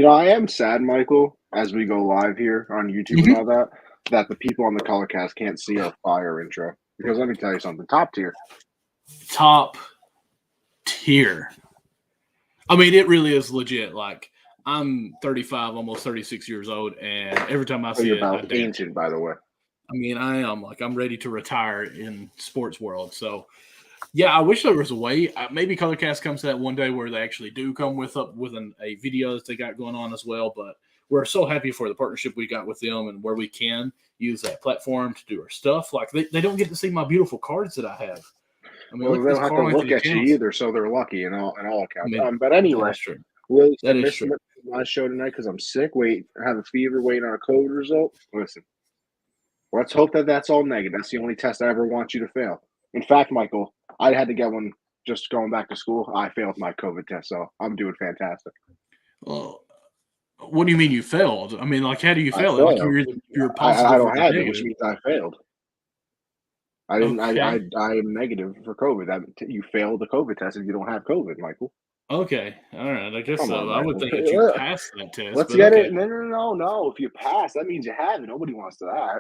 I am sad, Michael, as we go live here on YouTube and all that the people on the Colorcast can't see our fire intro. Because let me tell you something, top tier. Top tier. I mean, it really is legit. Like, I'm 35, almost 36 years old, and every time I see You're it, I about ancient, by the way. I mean, I am. Like, I'm ready to retire in sports world. So, yeah, I wish there was a way. Maybe Colorcast comes to that one day where they actually do come with a video that they got going on as well. But we're so happy for the partnership we got with them and where we can use that platform to do our stuff. Like, they don't get to see my beautiful cards that I have. I mean, Well, they don't have to look at you either, so they're lucky in all accounts. I mean, But anyway, that is true. My show tonight because I'm sick. I have a fever, waiting on a COVID result. Listen, let's hope that that's all negative. That's the only test I ever want you to fail. In fact, Michael, I had to get one just going back to school. I failed my COVID test, so I'm doing fantastic. Well, what do you mean you failed? I mean, like, how do you fail? Like you're positive. I don't have it, which means I failed. I didn't. Okay. I am negative for COVID. You failed the COVID test if you don't have COVID, Michael. Okay, all right. I guess so. I would think that you passed that test. Let's get it. No. If you pass, that means you have it. Nobody wants that.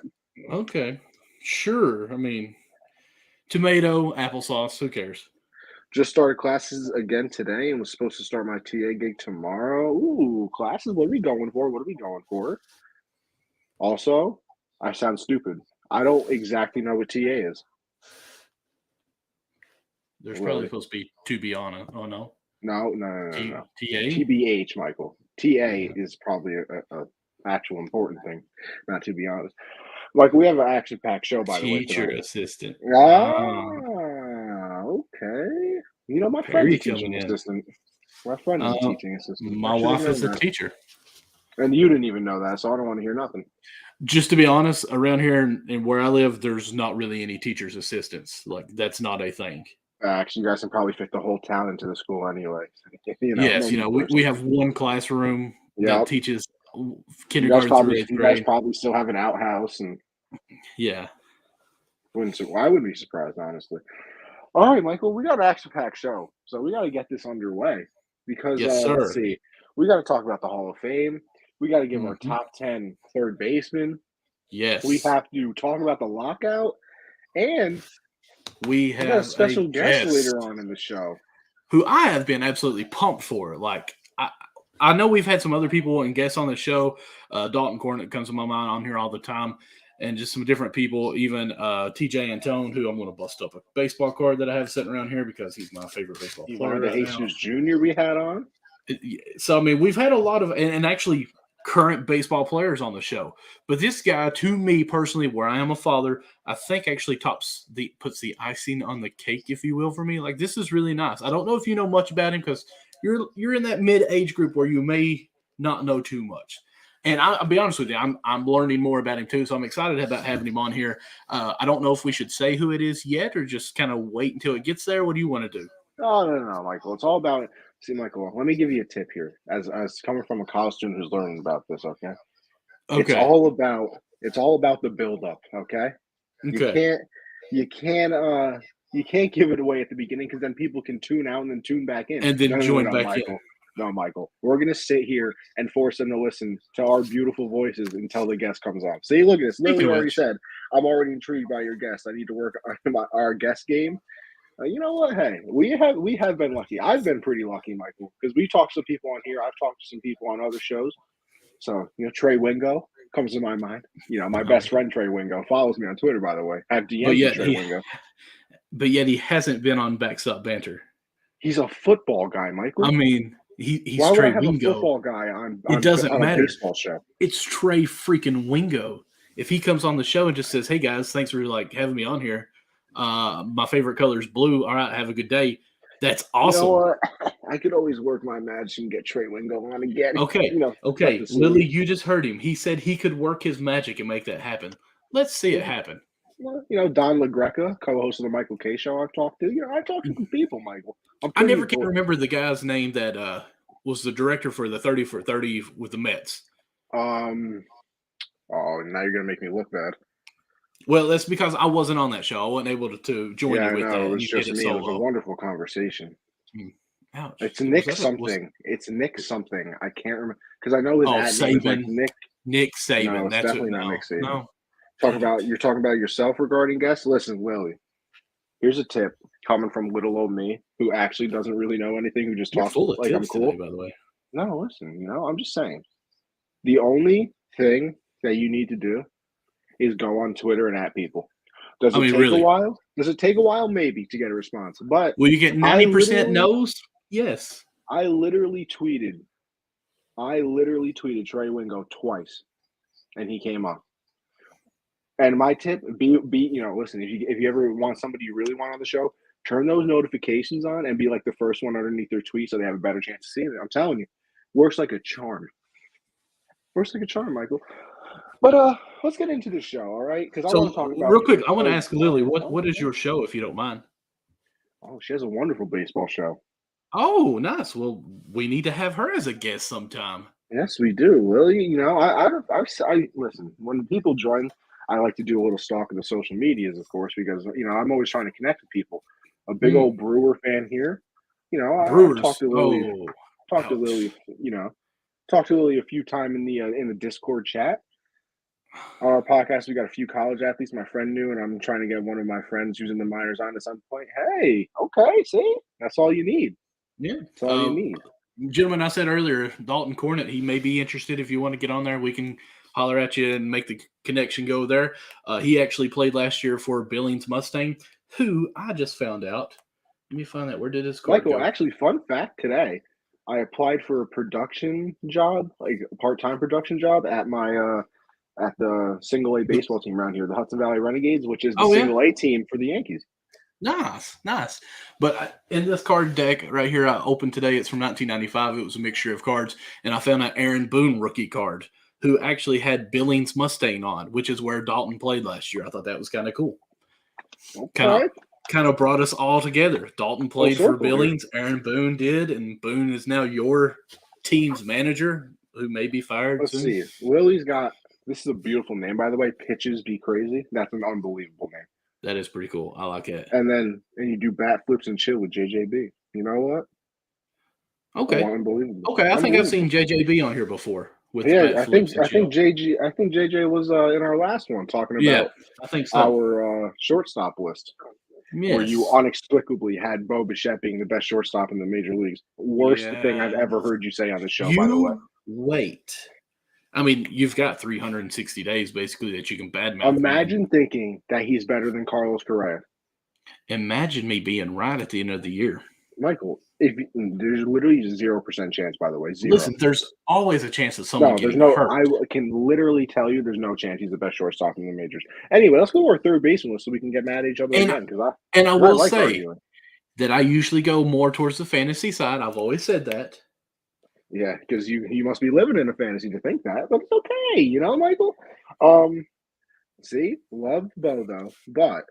Okay, sure. I mean, tomato, applesauce. Who cares? Just started classes again today, and was supposed to start my TA gig tomorrow. Ooh, classes. What are we going for? Also, I sound stupid. I don't exactly know what TA is. There's probably supposed to be on it. Oh no. No. TA? TBH, Michael. TA is probably a actual important thing, not to be honest. Like, we have an action-packed show, by the way. Teacher assistant. Okay. My friend's a teaching assistant. My friend is a teaching assistant. My wife is a teacher. And you didn't even know that, so I don't want to hear nothing. Just to be honest, around here and where I live, there's not really any teacher's assistants. Like, that's not a thing. Actually, you guys can probably fit the whole town into the school anyway. Yes, we have one classroom that teaches kindergarten through 8th grade. You guys probably still have an outhouse. And yeah. I wouldn't be surprised, honestly. All right, Michael, we got an action-packed show, so we got to get this underway. Because, let's see, we got to talk about the Hall of Fame. We got to give our top 10 third basemen. Yes. We have to talk about the lockout. And we have a special guest later on in the show, who I have been absolutely pumped for. Like, I know we've had some other people and guests on the show. Dalton Cornett comes to my mind on here all the time, and just some different people, even TJ Antone, who I'm going to bust up a baseball card that I have sitting around here because he's my favorite baseball player. The Jesus Jr. we had on. So, I mean, we've had a lot of, and actually current baseball players on the show. But this guy, to me personally, where I am a father, I think actually puts the icing on the cake, if you will, for me. Like, this is really nice. I don't know if you know much about him because you're in that mid-age group where you may not know too much. And I'll be honest with you, I'm learning more about him too, so I'm excited about having him on here. I don't know if we should say who it is yet or just kind of wait until it gets there. What do you want to do? No, Michael. It's all about – see, Michael, let me give you a tip here as coming from a college student who's learning about this, okay? It's all about the build-up, okay? Okay. You can't give it away at the beginning because then people can tune out and then tune back in. And then join back Michael. in. No, Michael. We're going to sit here and force them to listen to our beautiful voices until the guest comes on. See, look at this. Lily already said, I'm already intrigued by your guest. I need to work on our guest game. You know what? Hey, we have been lucky. I've been pretty lucky, Michael, because we talked to some people on here. I've talked to some people on other shows. So, Trey Wingo comes to my mind. My best friend, Trey Wingo, follows me on Twitter, by the way. I've DM'd Trey Wingo. But yet he hasn't been on Backstop Banter. He's a football guy, Michael. I mean, he's Why Trey would I have Wingo. A football guy on it doesn't matter. A baseball show? It's Trey freaking Wingo. If he comes on the show and just says, "Hey guys, thanks for having me on here. My favorite color is blue. All right, have a good day." That's awesome. You know what? I could always work my magic and get Trey Wingo on again. Okay. Okay. Lily, you just heard him. He said he could work his magic and make that happen. Let's see it happen. Well, Don LaGreca, co-host of the Michael K Show, I've talked to. I talked to some people, Michael. I never can remember the guy's name that was the director for the 30 for 30 with the Mets. Oh, now you're gonna make me look bad. Well, that's because I wasn't on that show. I wasn't able to join you with that. It was just me. It was a wonderful conversation. Ouch. It's Nick something. It's Nick something. I can't remember because I know his ad name is like Saban. Nick Saban. No, it's That's definitely not Nick Saban. No. You're talking about yourself regarding guests. Listen, Willie. Here's a tip coming from little old me, who actually doesn't really know anything, who just talks full of like I'm tips cool. today, by the way. No, listen, I'm just saying. The only thing that you need to do is go on Twitter and at people. Does it take really? a while? Does it take a while? Maybe to get a response. But will you get 90% no's? Yes. I literally tweeted Trey Wingo twice, and he came up. And my tip, listen, if you ever want somebody you really want on the show, turn those notifications on and be like the first one underneath their tweet so they have a better chance of seeing it. I'm telling you, works like a charm. Works like a charm, Michael. But let's get into the show, all right? Because I want to talk about real quick. I want to ask Lily, what is your show, if you don't mind? Oh, she has a wonderful baseball show. Oh, nice. Well, we need to have her as a guest sometime. Yes, we do. Willie, I listen. When people join, I like to do a little stalk of the social medias, of course, because I'm always trying to connect with people. A big old Brewer fan here. Brewers. I talked to Lily. Talked to Lily a few times in the Discord chat. On our podcast, we got a few college athletes my friend knew, and I'm trying to get one of my friends who's in the minors on at some point. Hey, okay, see, that's all you need. Yeah, that's all you need. Gentlemen, I said earlier, Dalton Cornett, he may be interested. If you want to get on there, we can holler at you and make the connection go there. He actually played last year for Billings Mustang, who I just found out. Let me find that. Where did his card Michael, go? Actually, fun fact today, I applied for a production job, like a part-time production job at my at the single A baseball team around here, the Hudson Valley Renegades, which is the single A team for the Yankees. Nice. But in this card deck right here, I opened today. It's from 1995. It was a mixture of cards, and I found an Aaron Boone rookie card who actually had Billings Mustang on, which is where Dalton played last year. I thought that was kind of cool. Okay. Kind of brought us all together. Dalton played for Billings, Aaron Boone did, and Boone is now your team's manager, who may be fired soon. Let's see. Willie's got – this is a beautiful name, by the way. Pitches Be Crazy. That's an unbelievable name. That is pretty cool. I like it. And you do bat flips and chill with JJB. You know what? Okay. Unbelievable. Okay, I think I've seen JJB on here before. I think JJ was in our last one talking about I think so. Our shortstop list. Yes. Where you inexplicably had Bo Bichette being the best shortstop in the major leagues. Worst thing I've ever heard you say on the show, by the way. Wait. I mean, you've got 360 days basically that you can badmouth. Imagine thinking that he's better than Carlos Correa. Imagine me being right at the end of the year. Michael, there's literally 0% chance, by the way. 0. Listen, there's always a chance that someone getting hurt. I can literally tell you there's no chance he's the best shortstop in the majors. Anyway, let's go to our third baseman list so we can get mad at each other again. I will say that I usually go more towards the fantasy side. I've always said that. Yeah, because you must be living in a fantasy to think that, but it's okay, Michael. See, love Bo though, but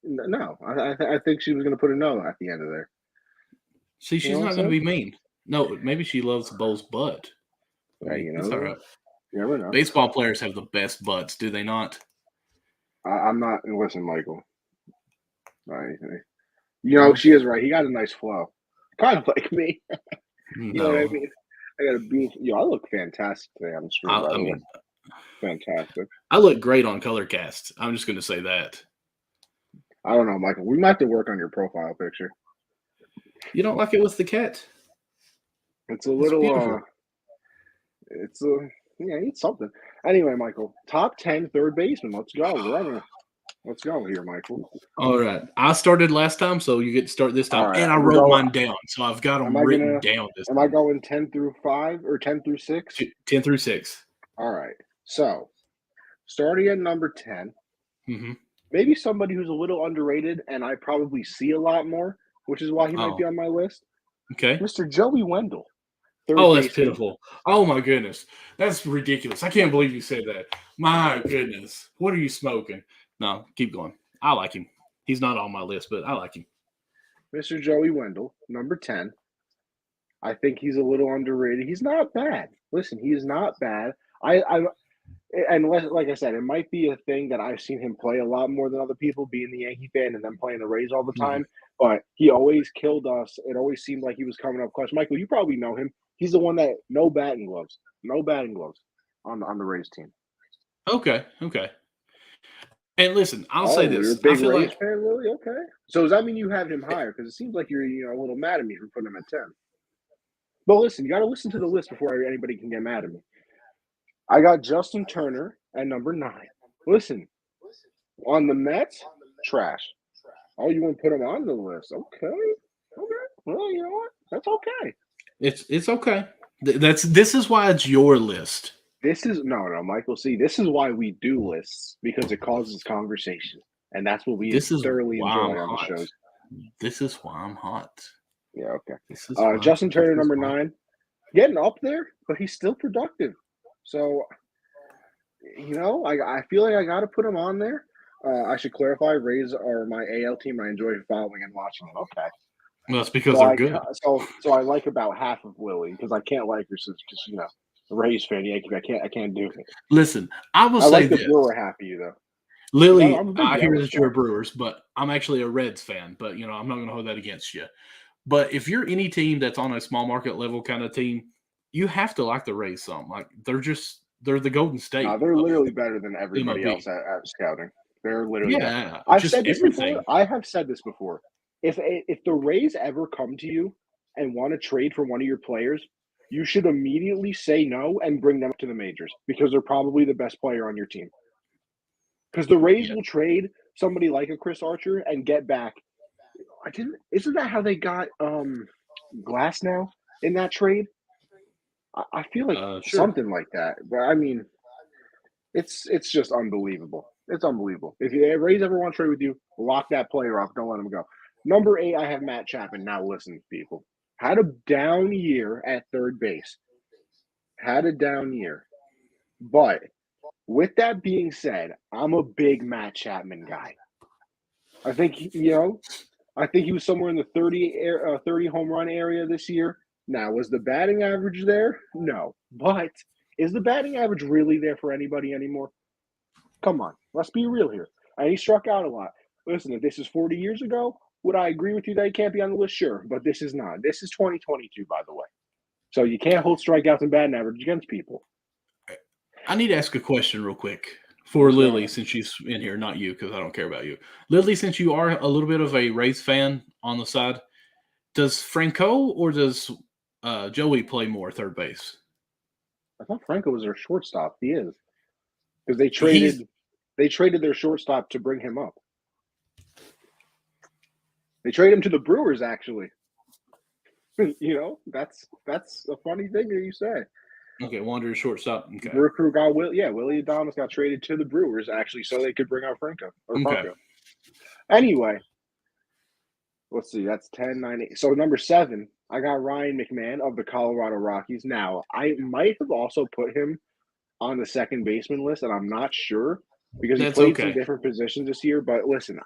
no, I think she was going to put a no at the end of there. See, she's not going to be mean. No, maybe she loves Bo's butt. Hey, That's all right. You never know. Baseball players have the best butts, do they not? I'm not. Listen, Michael. She is right. He got a nice flow, kind of like me. You know what I mean? I got a beautiful. I look fantastic today on the screen. By the way, fantastic. I look great on color cast. I'm just going to say that. I don't know, Michael. We might have to work on your profile picture. You don't like it with the cat? It's a little. It's something. Anyway, Michael, top 10 third baseman. Let's go. Let's go here, Michael. All right. I started last time, so you get to start this time. Right, and I wrote mine down, so I've got them written down this time. Am I going 10 through 5 or 10 through 6? 10 through 6. All right. So, starting at number 10, maybe somebody who's a little underrated, and I probably see a lot more, which is why he might be on my list. Okay. Mr. Joey Wendell. That's pitiful. Oh, my goodness. That's ridiculous. I can't believe you said that. My goodness. What are you smoking? No, keep going. I like him. He's not on my list, but I like him. Mr. Joey Wendell, number 10. I think he's a little underrated. He's not bad. Listen, he is not bad. And like I said, it might be a thing that I've seen him play a lot more than other people, being the Yankee fan and then playing the Rays all the time. But he always killed us. It always seemed like he was coming up clutch. Michael, you probably know him. He's the one that no batting gloves on the Rays team. Okay. And listen, I'll say this: you're a big I feel Rays like fan, really? Okay. So does that mean you have him higher? Because it seems like you're a little mad at me for putting him at 10. But listen, you got to listen to the list before anybody can get mad at me. I got Justin Turner at number 9. Listen, on the Mets, trash. Oh, you want to put him on the list? Okay. Well, you know what? That's okay. It's okay. This is why it's your list. This is no, Michael. See, this is why we do lists, because it causes conversation, and that's what we thoroughly enjoy on the shows. This is why I'm hot. Yeah, okay. Justin Turner, number 9, getting up there, but he's still productive. So, I feel like I got to put him on there. I should clarify, Rays are my AL team. I enjoy following and watching them. Okay. Well, that's because they're good. So I like about half of Willie, because I can't like her since a Rays fan, Yankee. I can't do it. Listen, I will say like this. The Brewer half of you though. Lily, I hear that you're a Brewers, but I'm actually a Reds fan. But I'm not going to hold that against you. But if you're any team that's on a small market level kind of team, you have to like the Rays some. Like they're the Golden State. They're literally better than everybody else at scouting. They're literally better. I've said this before. I have said this before. If the Rays ever come to you and want to trade for one of your players, you should immediately say no and bring them to the majors, because they're probably the best player on your team. Because the Rays will trade somebody like a Chris Archer and get back. Isn't that how they got Glass now in that trade? I feel like something like that. But I mean, it's just unbelievable. It's unbelievable. If Rays ever want to trade with you, lock that player up. Don't let him go. Number 8, I have Matt Chapman. Now listen, people. Had a down year at third base. Had a down year. But with that being said, I'm a big Matt Chapman guy. I think, I think he was somewhere in the 30 home run area this year. Now, was the batting average there? No. But is the batting average really there for anybody anymore? Come on. Let's be real here. And he struck out a lot. Listen, if this is 40 years ago, would I agree with you that he can't be on the list? Sure. But this is not. This is 2022, by the way. So you can't hold strikeouts and batting average against people. I need to ask a question real quick for Lily, since she's in here, not you, because I don't care about you. Lily, since you are a little bit of a Rays fan on the side, does Franco or does Joey play more third base? I thought Franco was their shortstop. He is, because they traded their shortstop to bring him up. They traded him to the Brewers, actually. That's a funny thing that you say. Okay, Wanderers shortstop. Okay. Brewer crew got Willie Adames got traded to the Brewers, actually, so they could bring out Franco. Anyway, let's see. That's 10, 9, 8. So number 7, I got Ryan McMahon of the Colorado Rockies. Now, I might have also put him on the second baseman list, and I'm not sure, because he played some different positions this year. But listen,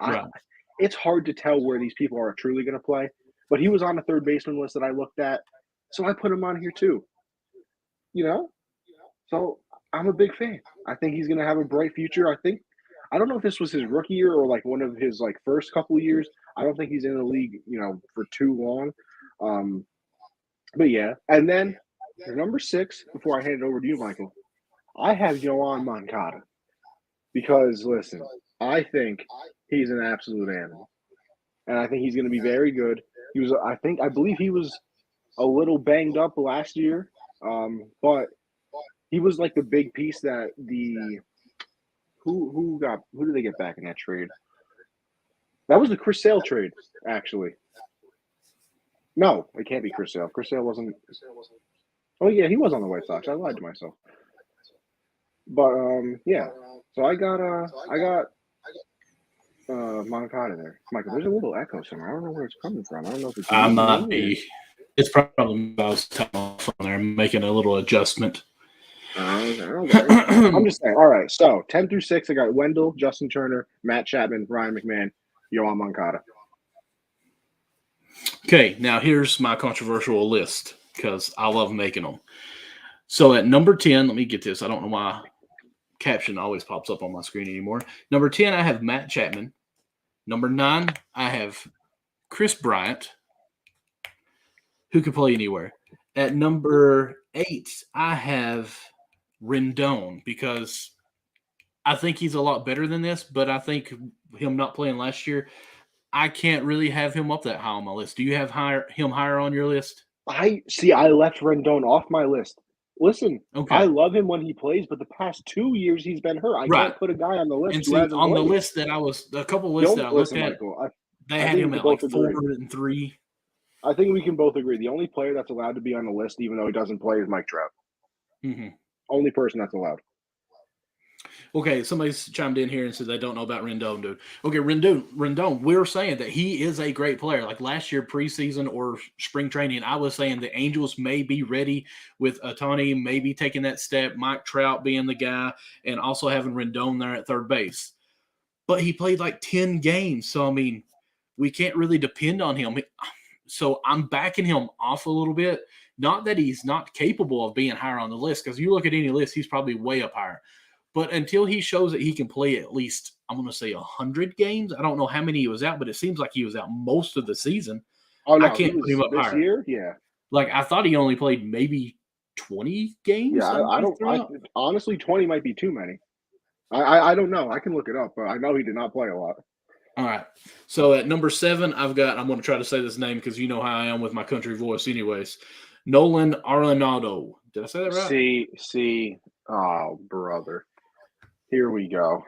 it's hard to tell where these people are truly going to play. But he was on the third baseman list that I looked at, so I put him on here too. So I'm a big fan. I think he's going to have a bright future. I don't know if this was his rookie year or like one of his first couple of years. I don't think he's in the league, for too long. But yeah, and then number 6, before I hand it over to you, Michael, I have Yoan Moncada, because listen, I think he's an absolute animal, and I think he's going to be very good. I believe he was a little banged up last year, but he was like the big piece that who did they get back in that trade? That was the Chris Sale trade, actually. No, it can't be Chris Sale. Chris Sale wasn't. Oh yeah, he was on the White Sox. I lied to myself. But yeah. So I got Moncada there. Michael, there's a little echo somewhere. I don't know where it's coming from. I don't know if it's. I'm not me. It's probably I was telling from there, making a little adjustment. Okay. I'm just saying. All right. So 10 through 6, I got Wendell, Justin Turner, Matt Chapman, Ryan McMahon, Yoan Moncada. Okay, now here's my controversial list, because I love making them. So at number 10, let me get this. I don't know why caption always pops up on my screen anymore. Number 10, I have Matt Chapman. Number 9, I have Chris Bryant, who could play anywhere. At number 8, I have Rendon because I think he's a lot better than this, but I think him not playing last year, I can't really have him up that high on my list. Do you have him higher on your list? I left Rendon off my list. Listen, Okay. I love him when he plays, but the past 2 years he's been hurt. I can't put a guy on the list and who see, hasn't on played. the list that I was, a couple lists that I looked at, Michael, they had him at like 403. I think we can both agree. The only player that's allowed to be on the list, even though he doesn't play, is Mike Trout. Mm-hmm. Only person that's allowed. Okay, somebody's chimed in here and said they don't know about Rendon, dude. Okay, Rendon, we're saying that he is a great player. Like last year, preseason or spring training, I was saying the Angels may be ready with Ohtani maybe taking that step, Mike Trout being the guy, and also having Rendon there at third base. But he played like 10 games, so, I mean, we can't really depend on him. So I'm backing him off a little bit. Not that he's not capable of being higher on the list, because you look at any list, he's probably way up higher. But until he shows that he can play at least, I'm going to say 100 games. I don't know how many he was out, but it seems like he was out most of the season. Oh, no, I can't put him up this higher. year? Yeah. Like, I thought he only played maybe 20 games. Yeah, honestly, 20 might be too many. I don't know. I can look it up, but I know he did not play a lot. All right. So at number 7, I'm going to try to say this name because you know how I am with my country voice anyways. Nolan Arenado. Did I say that right? See. Oh, brother. Here we go.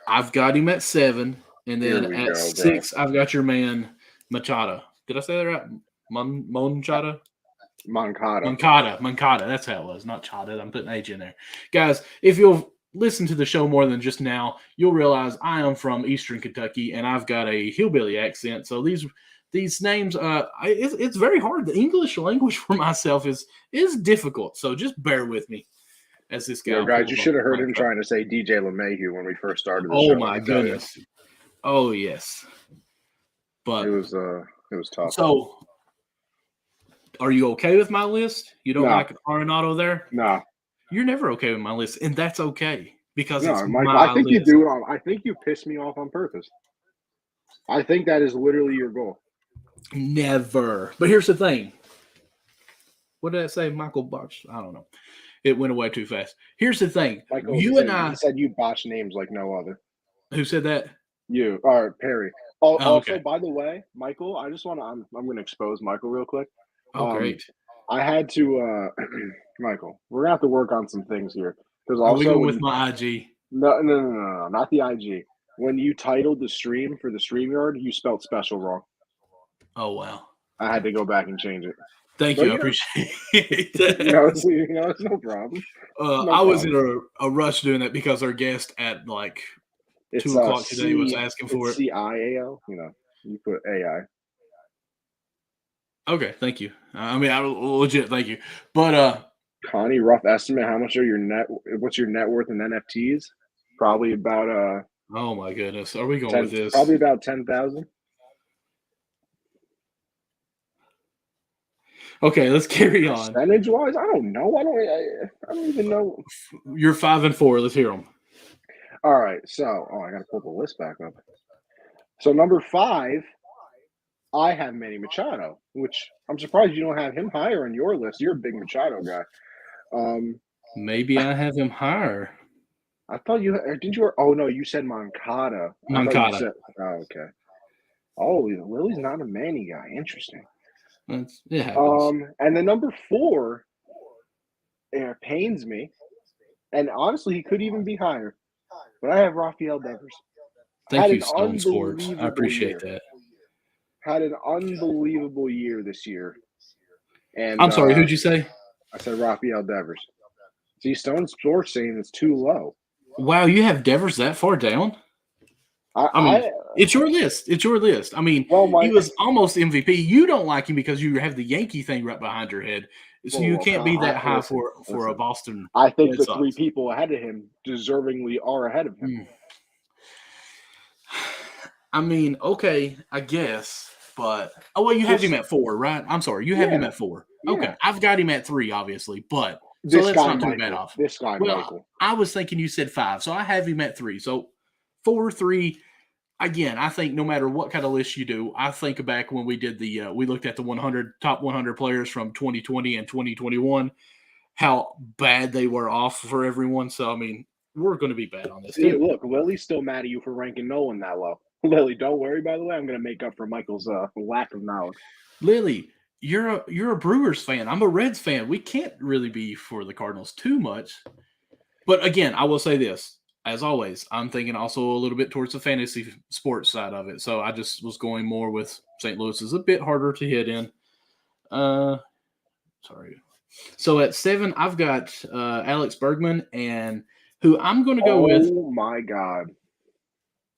I've got him at 7, and then at 6, I've got your man Machado. Did I say that right? Moncada? Moncada. That's how it was, not Chada. I'm putting H in there. Guys, if you'll listen to the show more than just now, you'll realize I am from Eastern Kentucky, and I've got a hillbilly accent. So these names, it's very hard. The English language for myself is difficult. So just bear with me. As this guy, guys, you should have heard him trying to say DJ LeMahieu when we first started. Oh my goodness! Oh yes, but it was tough. So, are you okay with my list? You don't like Arenado there? No, you're never okay with my list, and that's okay because it's Mike, my I think list. you do it. I think you piss me off on purpose. I think that is literally your goal. Never. But here's the thing. What did I say? Michael Box? I don't know. It went away too fast. He said you botch names like no other. Who said that? You or Perry. Also, okay. By the way, Michael, I just want to. I'm going to expose Michael real quick. Oh, great. I had to, Michael. We're gonna have to work on some things here because also we go with my IG. No, not the IG. When you titled the stream for the StreamYard, you spelled special wrong. Oh wow! I had to go back and change it. Thank you. I appreciate it. It's no problem. I was in a rush doing that because our guest at like 2 o'clock today was asking for it. CIAL, you put AI. Okay, thank you. I mean, I legit thank you. But Connie, rough estimate, how much are what's your net worth in NFTs? Probably about oh my goodness. Are we going with this? Probably about 10,000. Okay, let's carry on. Percentage-wise, I don't know. I don't even know. You're 5 and 4. Let's hear them. All right. So, I got to pull the list back up. So, number 5, I have Manny Machado, which I'm surprised you don't have him higher on your list. You're a big Machado guy. Maybe I have him higher. I thought you didn't you? Oh no, you said Moncada. Moncada. Okay. Oh, Lily's not a Manny guy. Interesting. It happens. And then number 4, it pains me, and honestly, he could even be higher. But I have Rafael Devers. Thank you, Stone Sports. I appreciate that. Had an unbelievable year this year. And I'm sorry, who'd you say? I said Rafael Devers. See, Stone Sports saying it's too low. Wow, you have Devers that far down? I mean, it's your list. It's your list. I mean, he was almost MVP. You don't like him because you have the Yankee thing right behind your head. So you can't be that high for a Boston. I think the 3 people ahead of him deservingly are ahead of him. I mean, okay, I guess. But, you have him at 4, right? I'm sorry. You have him at 4. Okay. Yeah. I've got him at 3, obviously. But So that's not too bad off. This guy, Michael. I was thinking you said 5, so I have him at 3. So 4, 3. Again, I think no matter what kind of list you do, I think back when we did we looked at the top 100 players from 2020 and 2021, how bad they were off for everyone. So, I mean, we're going to be bad on this. See, look, Lily's still mad at you for ranking Nolan that low. Lily, don't worry, by the way. I'm going to make up for Michael's lack of knowledge. Lily, you're a Brewers fan. I'm a Reds fan. We can't really be for the Cardinals too much. But again, I will say this. As always, I'm thinking also a little bit towards the fantasy sports side of it. So I just was going more with St. Louis is a bit harder to hit in. Sorry. So at 7, I've got Alex Bergman, and who I'm going to go with. Oh, my God.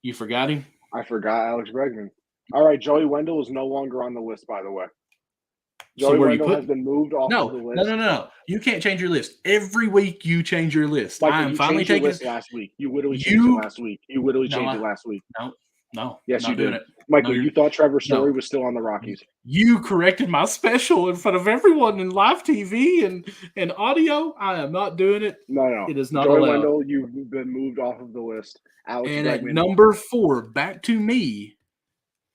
You forgot him? I forgot Alex Bregman. All right, Joey Wendell is no longer on the list, by the way. Joey Wendell has been moved off of the list. No. You can't change your list. Every week you change your list. Michael, I'm finally taking this last week. You literally changed it last week. You literally changed it last week. No. Yes, you did. It. Michael, you thought Trevor Story was still on the Rockies. You corrected my special in front of everyone in live TV and audio. I am not doing it. No. It is not Joey allowed. Wendell, you've been moved off of the list. Alex and Bregman. At number 4, back to me,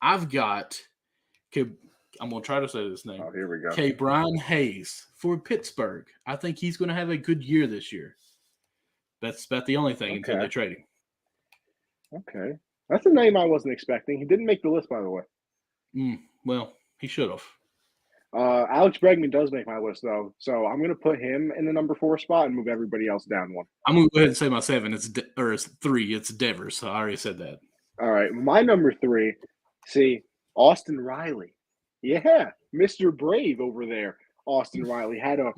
I've got I'm going to try to say this name. Oh, here we go. Brian Hayes for Pittsburgh. I think he's going to have a good year this year. That's about the only thing until they trade him. Okay. That's a name I wasn't expecting. He didn't make the list, by the way. Well, he should have. Alex Bregman does make my list, though. So I'm going to put him in the number 4 spot and move everybody else down 1. I'm going to go ahead and say my 7. It's 3. It's Devers. So I already said that. All right. My number 3, see, Austin Riley. Yeah, Mr. Brave over there. Austin Riley had a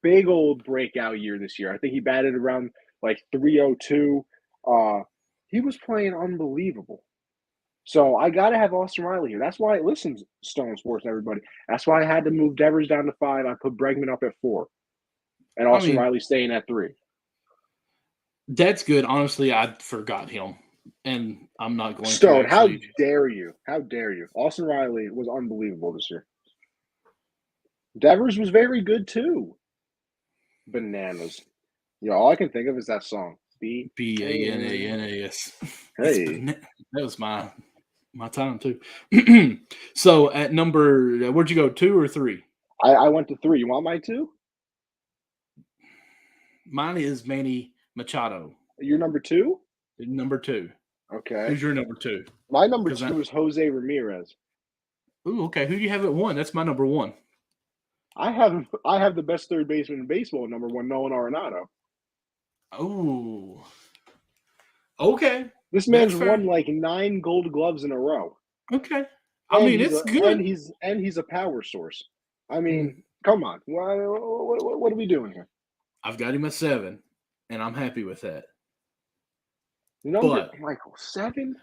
big old breakout year this year. I think he batted around like 302. He was playing unbelievable. So I got to have Austin Riley here. That's why, listen, Stone Sports, everybody. That's why I had to move Devers down to 5. I put Bregman up at 4. And Austin Riley staying at 3. That's good. Honestly, I forgot him. And I'm not going Stone, to how dare you? How dare you? Austin Riley was unbelievable this year. Devers was very good too. Bananas. All I can think of is that song. Bananas. Hey. That was my time too. So at number, where'd you go, 2 or 3? I went to 3. You want my 2? Mine is Manny Machado. You're number 2? Number 2. Okay. Who's your number 2? My number 2 is Jose Ramirez. Ooh, okay. Who do you have at 1? That's my number 1. I have the best third baseman in baseball, number 1, Nolan Arenado. Oh. Okay. This man's won like 9 Gold Gloves in a row. Okay. I mean, it's good. And he's a power source. I mean, come on. What are we doing here? I've got him at 7, and I'm happy with that. Michael, 7?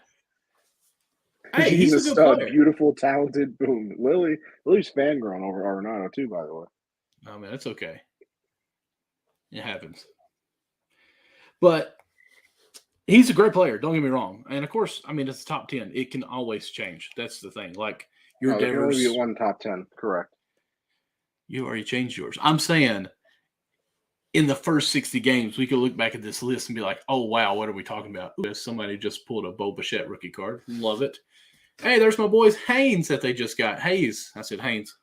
Hey, he's a stud. Player. Beautiful, talented. Boom. Lily's fangirling over Arenado too, by the way. No, man, it's okay. It happens. But he's a great player. Don't get me wrong. And of course, I mean, it's top 10. It can always change. That's the thing. Like your Devers. There can only be 1 top 10. Correct. You already changed yours. I'm saying, in the first 60 games, we could look back at this list and be like, oh, wow, what are we talking about? Ooh, somebody just pulled a Bo Bichette rookie card. Love it. Hey, there's my boys Haynes that they just got. Hayes. I said Haynes.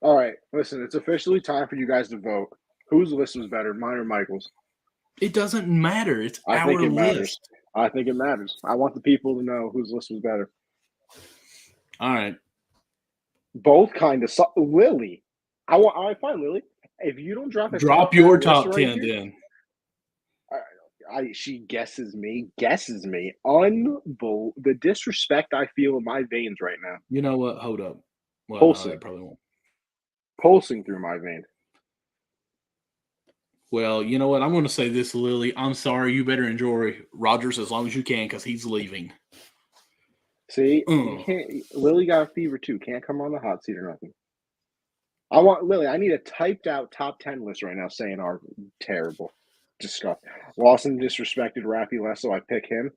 All right. Listen, it's officially time for you guys to vote. Whose list was better, mine or Michael's? It doesn't matter. It's our list. Matters. I think it matters. I want the people to know whose list was better. All right. Both kind of. Lily. All right, fine, Lily. If you don't drop your top 10, then. She guesses me. The disrespect I feel in my veins right now. You know what? Hold up. Well, pulsing. No, I probably won't. Pulsing through my veins. Well, you know what? I'm going to say this, Lily. I'm sorry. You better enjoy Rodgers as long as you can because he's leaving. See, Lily got a fever too. Can't come on the hot seat or nothing. I need a typed out top 10 list right now saying are terrible. Disgusting. Lawson disrespected Rafi less, so I pick him.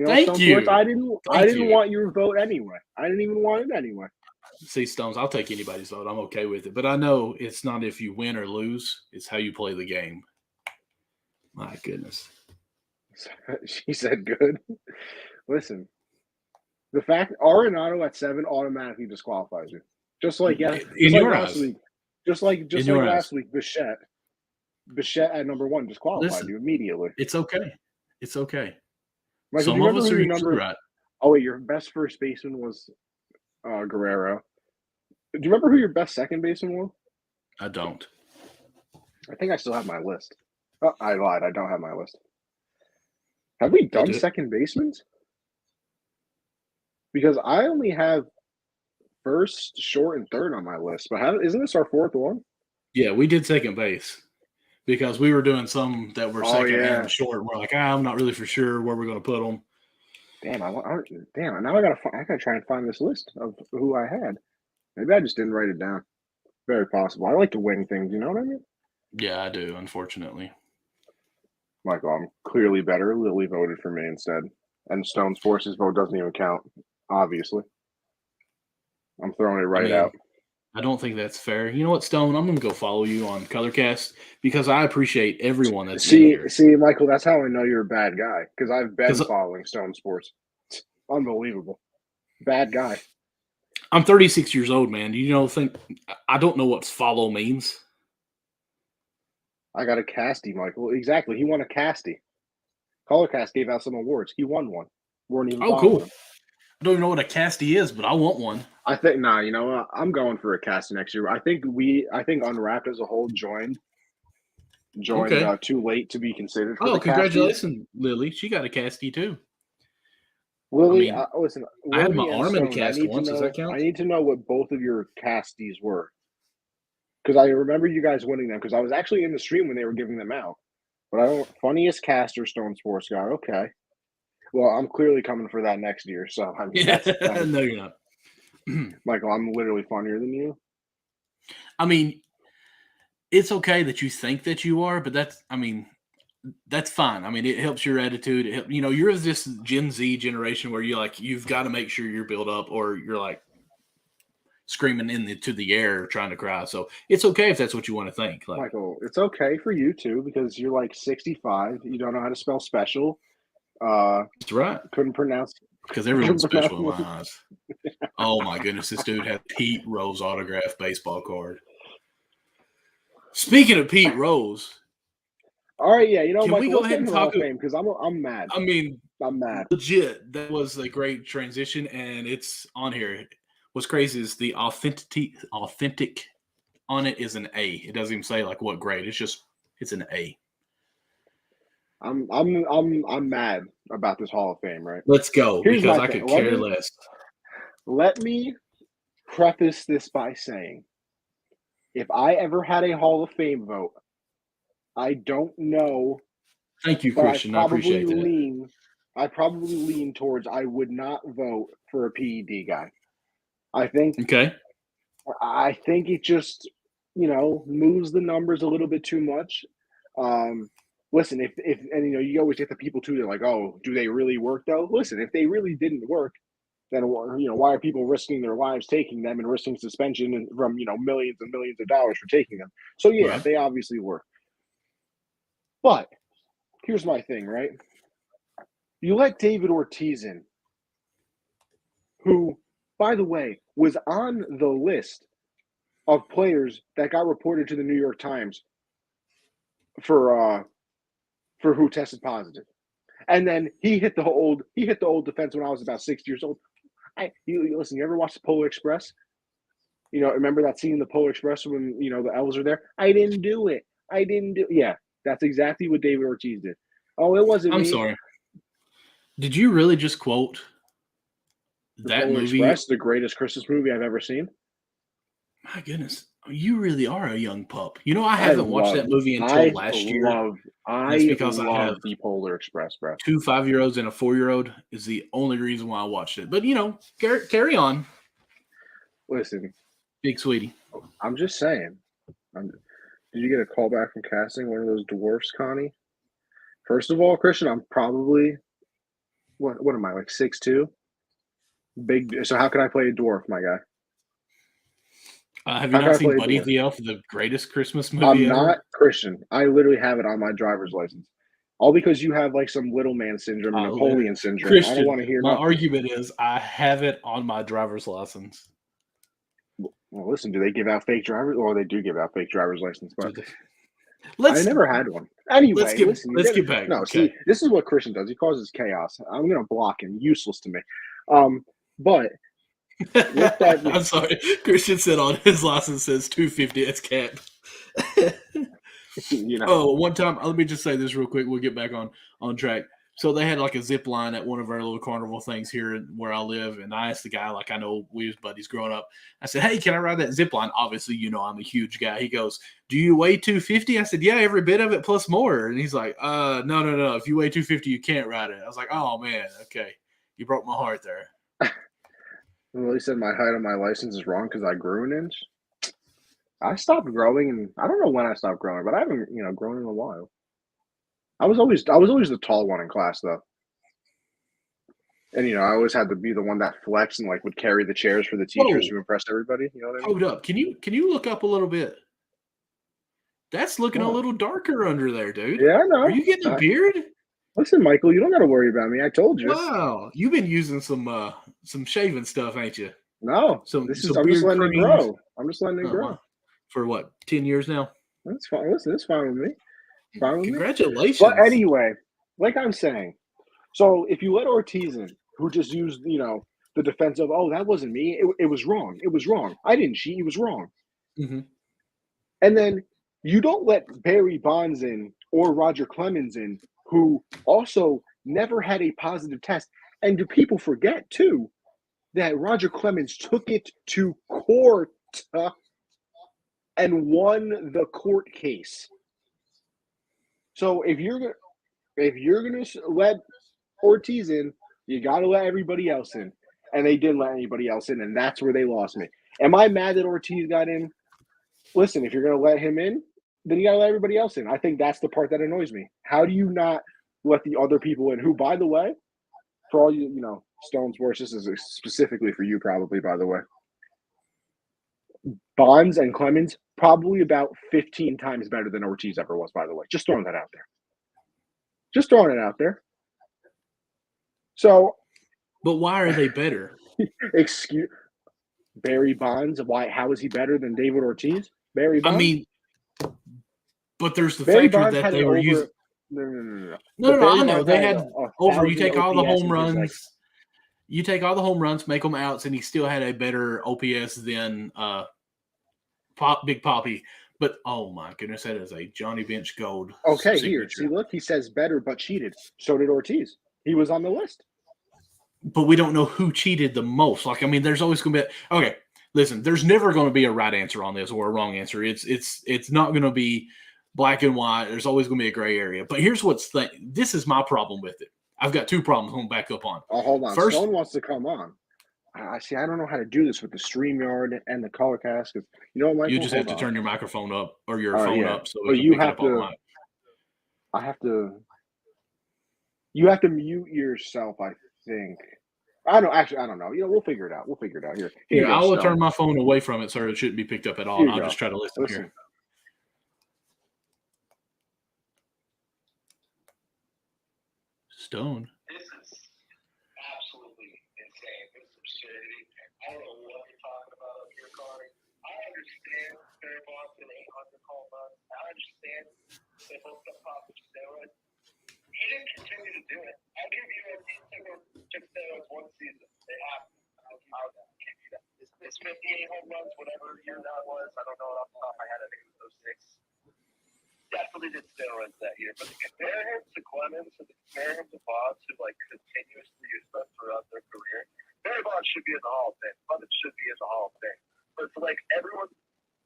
Thank you. I didn't want your vote anyway. I didn't even want it anyway. See, Stones, I'll take anybody's vote. I'm okay with it. But I know it's not if you win or lose, it's how you play the game. My goodness. She said good. Listen, the fact Arenado at 7 automatically disqualifies you. Just like last week. Just like last week, Bichette at number 1 disqualified you immediately. It's okay. It's okay. Like, some of us are right. Oh wait, your best first baseman was Guerrero. Do you remember who your best second baseman was? I don't. I think I still have my list. Oh, I lied. I don't have my list. Have we done second basemen? Because I only have first, short, and third on my list. But isn't this our 4th one? Yeah, we did second base because we were doing some that were second and short. We're like, I'm not really for sure where we're going to put them. Damn! Now I gotta try and find this list of who I had. Maybe I just didn't write it down. Very possible. I like to wing things. You know what I mean? Yeah, I do. Unfortunately, Michael, I'm clearly better. Lily voted for me instead, and Stone's Force's vote doesn't even count. Obviously, I'm throwing it out. I don't think that's fair. You know what, Stone? I'm going to go follow you on Colorcast because I appreciate everyone that's here. See, Michael, that's how I know you're a bad guy because I've been following Stone Sports. It's unbelievable. Bad guy. I'm 36 years old, man. I don't know what follow means. I got a Casty, Michael. Exactly. He won a Casty. Colorcast gave out some awards. He won one. Weren't even cool. Him. I don't even know what a Casty is, but I want one. I think you know what? I'm going for a Casty next year. I think Unwrapped as a whole joined too late to be considered for the congratulations, Lily. She got a Casty too. Lily, listen. I had my arm in a cast once. Does that count? I need to know what both of your casties were. Because I remember you guys winning them because I was actually in the stream when they were giving them out. But I don't funniest caster Stone Sports guy. Okay. Well, I'm clearly coming for that next year. So I mean, no, you're not. Michael, I'm literally funnier than you. I mean, it's okay that you think that you are, but that's fine. I mean, it helps your attitude. You're this Gen Z generation where you've got to make sure you're built up or you're like screaming into the air trying to cry. So it's okay if that's what you want to think. Michael, it's okay for you too because you're like 65. You don't know how to spell special. That's right. Couldn't pronounce because everyone's special in my eyes. Oh my goodness, this dude had Pete Rose autographed baseball card. Speaking of Pete Rose, all right, yeah, Michael, we go ahead and talk fame because I'm mad. I mean, I'm mad. Legit, that was a great transition, and it's on here. What's crazy is the authentic on it is an A. It doesn't even say like what grade. It's an A. I'm mad about this Hall of Fame, right? Let's go because I could care less. Let me preface this by saying, if I ever had a Hall of Fame vote, I don't know. Thank you, Christian. I appreciate that. I probably lean towards I would not vote for a PED guy. I think it just, moves the numbers a little bit too much. Listen, if you always get the people too, they're like, oh, do they really work though? Listen, if they really didn't work, then why are people risking their lives taking them and risking suspension from millions and millions of dollars for taking them? So yeah, right. They obviously work. But here's my thing, right? You let David Ortiz in, who, by the way, was on the list of players that got reported to the New York Times for who tested positive. And then he hit the old defense when I was about 6 years old. Listen, you ever watch the Polar Express? Remember that scene in the Polar Express when, the elves are there? I didn't do it. Yeah, that's exactly what David Ortiz did. Oh, it wasn't me. I'm sorry. Did you really just quote that movie? Express, the greatest Christmas movie I've ever seen. My goodness. You really are a young pup. I haven't watched that movie until last year. That's because I have the Polar Express, bro. 2 5-year-olds and a 4-year-old is the only reason why I watched it. But, carry on. Listen. Big sweetie. I'm just saying. Did you get a call back from casting one of those dwarfs, Connie? First of all, Christian, I'm probably, what am I, like 6'2"? Big. So how can I play a dwarf, my guy? Have you not seen Buddy the Elf, the greatest Christmas movie I'm ever? not Christian. I literally have it on my driver's license. All because you have like some little man syndrome or Napoleon syndrome. Christian, I don't want to hear my nothing. argument is I have it on my driver's license. Well, listen, do they give out fake drivers? Well, they do give out fake driver's license, but I never had one. Anyway, let's get back. No, okay. See, this is what Christian does. He causes chaos. I'm going to block him. Useless to me. But with that, I'm sorry. Christian said on his license says 250. That's cap. One time, let me just say this real quick. We'll get back on track. So they had like a zip line at one of our little carnival things here where I live. And I asked the guy, like I know we was buddies growing up. I said, hey, can I ride that zip line? Obviously, I'm a huge guy. He goes, do you weigh 250? I said, yeah, every bit of it plus more. And he's like, no. If you weigh 250, you can't ride it. I was like, oh, man, okay. You broke my heart there. Well, he said my height on my license is wrong because I grew an inch. I stopped growing, and I don't know when I stopped growing, but I haven't, grown in a while. I was always the tall one in class, though. And I always had to be the one that flexed and like would carry the chairs for the teachers to impress everybody. You know what I mean? Hold up, can you look up a little bit? That's looking a little darker under there, dude. Yeah, I know. Are you getting a beard? Listen, Michael, you don't got to worry about me. I told you. Wow, you've been using some shaving stuff, ain't you? No, I'm just letting it grow. I'm just letting it grow. For what, 10 years now? That's fine. Listen, it's fine with me. Congratulations. But anyway, like I'm saying, so if you let Ortiz in, who just used, the defense of, oh, that wasn't me. It was wrong. It was wrong. I didn't cheat. It was wrong. Mm-hmm. And then you don't let Barry Bonds in or Roger Clemens in, who also never had a positive test. And do people forget, too, that Roger Clemens took it to court and won the court case. So if you're gonna let Ortiz in, you gotta let everybody else in, and they didn't let anybody else in, and that's where they lost me. Am I mad that Ortiz got in? Listen, if you're gonna let him in, then you gotta let everybody else in. I think that's the part that annoys me. How do you not let the other people in? Who, by the way, for all you, Stone's worst. This is specifically for you, probably. By the way, Bonds and Clemens probably about 15 times better than Ortiz ever was. By the way, just throwing that out there. Just throwing it out there. So, but why are they better? Excuse Barry Bonds. Why? How is he better than David Ortiz? Barry Bonds. I mean, but there's the factor that they were using. No. I know they had over. You take all the home runs. You take all the home runs, make them outs, and he still had a better OPS than Big Poppy. But oh my goodness, that is a Johnny Bench gold. Okay, here. See, look, he says better, but cheated. So did Ortiz. He was on the list. But we don't know who cheated the most. Like, I mean, there's always going to be okay. Listen, there's never going to be a right answer on this or a wrong answer. It's not going to be black and white. There's always going to be a gray area. But here's this is my problem with it. I've got two problems I'm going to back up on. Oh, hold on. First, Stone wants to come on. I see. I don't know how to do this with the StreamYard and the ColorCast. Because Michael, you just have to turn your microphone up or your phone up so you have to. I have to. You have to mute yourself. I think. I don't know. We'll figure it out. Here. Here I will turn my phone away from it so it shouldn't be picked up at all. I'll just try to listen here. Stone. This is absolutely insane. This is absurdity. I don't know what you're talking about up here, Connie. I understand Barry Bonds in 800 home runs. I understand they both got popped with steroids. He didn't continue to do it. I'll give you took steroids one season. They have to. I'll give you that. It's 58 home runs, whatever year that was. I don't know it off the top of my head. I think it was 06. Definitely did steroids that year. But to compare him to Clemens and to compare him to Bonds, who continuously use them throughout their career, Barry Bonds should be in the Hall of Fame. Clemens should be in the Hall of Fame. But it's like everyone,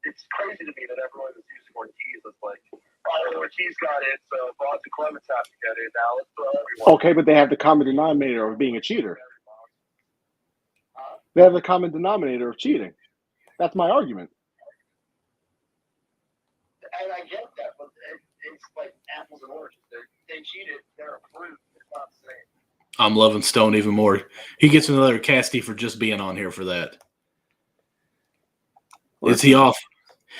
it's crazy to me that everyone is using Ortiz as like, oh, Ortiz got it, so Bonds and Clemens have to get it. Now let's throw everyone. Okay, but they have the common denominator of being a cheater. They have the common denominator of cheating. That's my argument. And I get that, but it's like apples and oranges. They cheated. They're approved. It's not the same. I'm loving Stone even more. He gets another casty for just being on here for that. Is he off?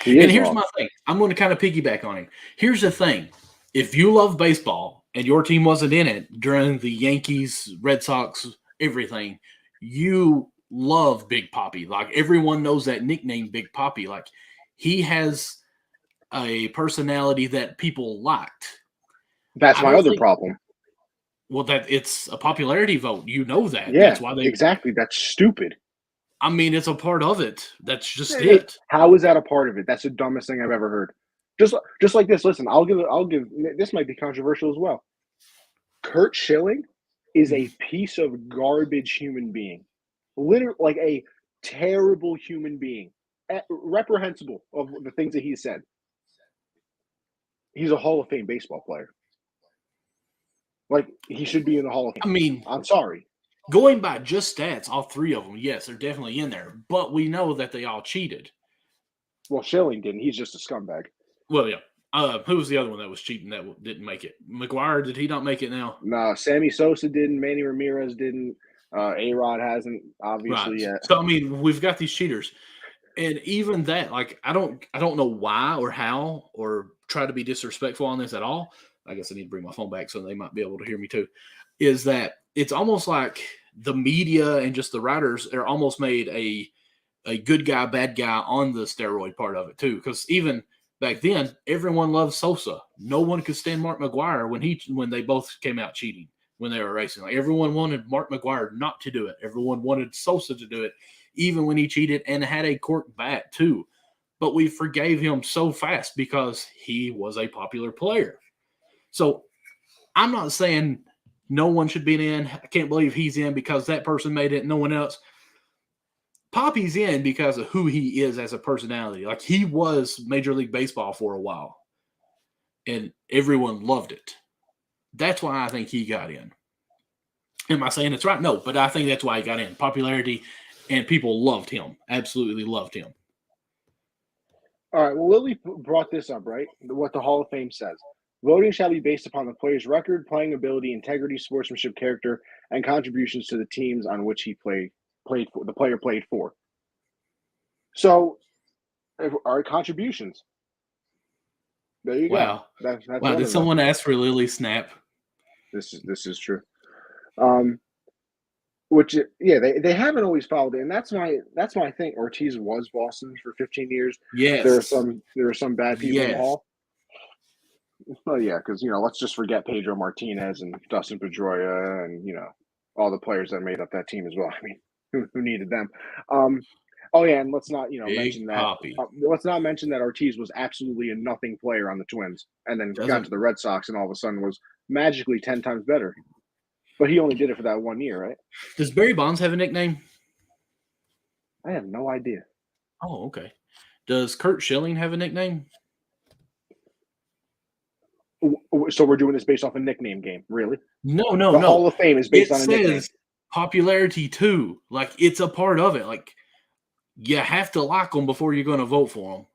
He And is here's off. my thing. I'm going to kind of piggyback on him. Here's the thing. If you love baseball and your team wasn't in it during the Yankees, Red Sox, everything, you love Big Papi. Like, everyone knows that nickname, Big Papi. Like, he has a personality that people liked. That's my other problem. Well, that it's a popularity vote. You know that. Yeah, That's why they exactly. That's stupid. I mean, it's a part of it. That's just it. How is that a part of it? That's the dumbest thing I've ever heard. Just like this. Listen, I'll give. This might be controversial as well. Curt Schilling is a piece of garbage human being, literally like a terrible human being, reprehensible of the things that he said. He's a Hall of Fame baseball player. Like, he should be in the Hall of Fame. I mean, I'm sorry. Going by just stats, all three of them, yes, they're definitely in there. But we know that they all cheated. Well, Schilling didn't. He's just a scumbag. Well, yeah. Who was the other one that was cheating that didn't make it? McGuire, did he not make it now? No, Sammy Sosa didn't. Manny Ramirez didn't. A-Rod hasn't, obviously, yet. So, I mean, we've got these cheaters. And even that, like, I don't know why or how or try to be disrespectful on this at all. I guess I need to bring my phone back so they might be able to hear me too. Is that it's almost like the media and just the writers are almost made a good guy, bad guy on the steroid part of it too. Because even back then, everyone loved Sosa. No one could stand Mark McGuire when they both came out cheating when they were racing. Like, everyone wanted Mark McGuire not to do it. Everyone wanted Sosa to do it, even when he cheated and had a cork bat too. But we forgave him so fast because he was a popular player. So I'm not saying no one should be in. I can't believe he's in because that person made it, no one else. Papi's in because of who he is as a personality. Like, he was Major League Baseball for a while, and everyone loved it. That's why I think he got in. Am I saying it's right? No, but I think that's why he got in. Popularity, and people loved him. Absolutely loved him. All right, well, Lily brought this up, right? What the Hall of Fame says. Voting shall be based upon the player's record, playing ability, integrity, sportsmanship, character, and contributions to the teams on which he played for. The player played for. So, our contributions. There you go. That's wow! Did someone ask for Lily Snap? This is true. Which they haven't always followed it, and that's my thing. Ortiz was Boston for 15 years. Yes, there are some bad people in the Hall. Well, yeah, because let's just forget Pedro Martinez and Dustin Pedroia and all the players that made up that team as well. I mean, who needed them? Oh yeah, and let's not mention that. Let's not mention that Ortiz was absolutely a nothing player on the Twins, and then got to the Red Sox, and all of a sudden was magically 10 times better. But he only did it for that 1 year, right? Does Barry Bonds have a nickname? I have no idea. Oh, okay. Does Curt Schilling have a nickname? So we're doing this based off a nickname game, really? No. The Hall of Fame is based on a nickname. It says popularity too. Like, it's a part of it. Like, you have to like them before you're going to vote for them.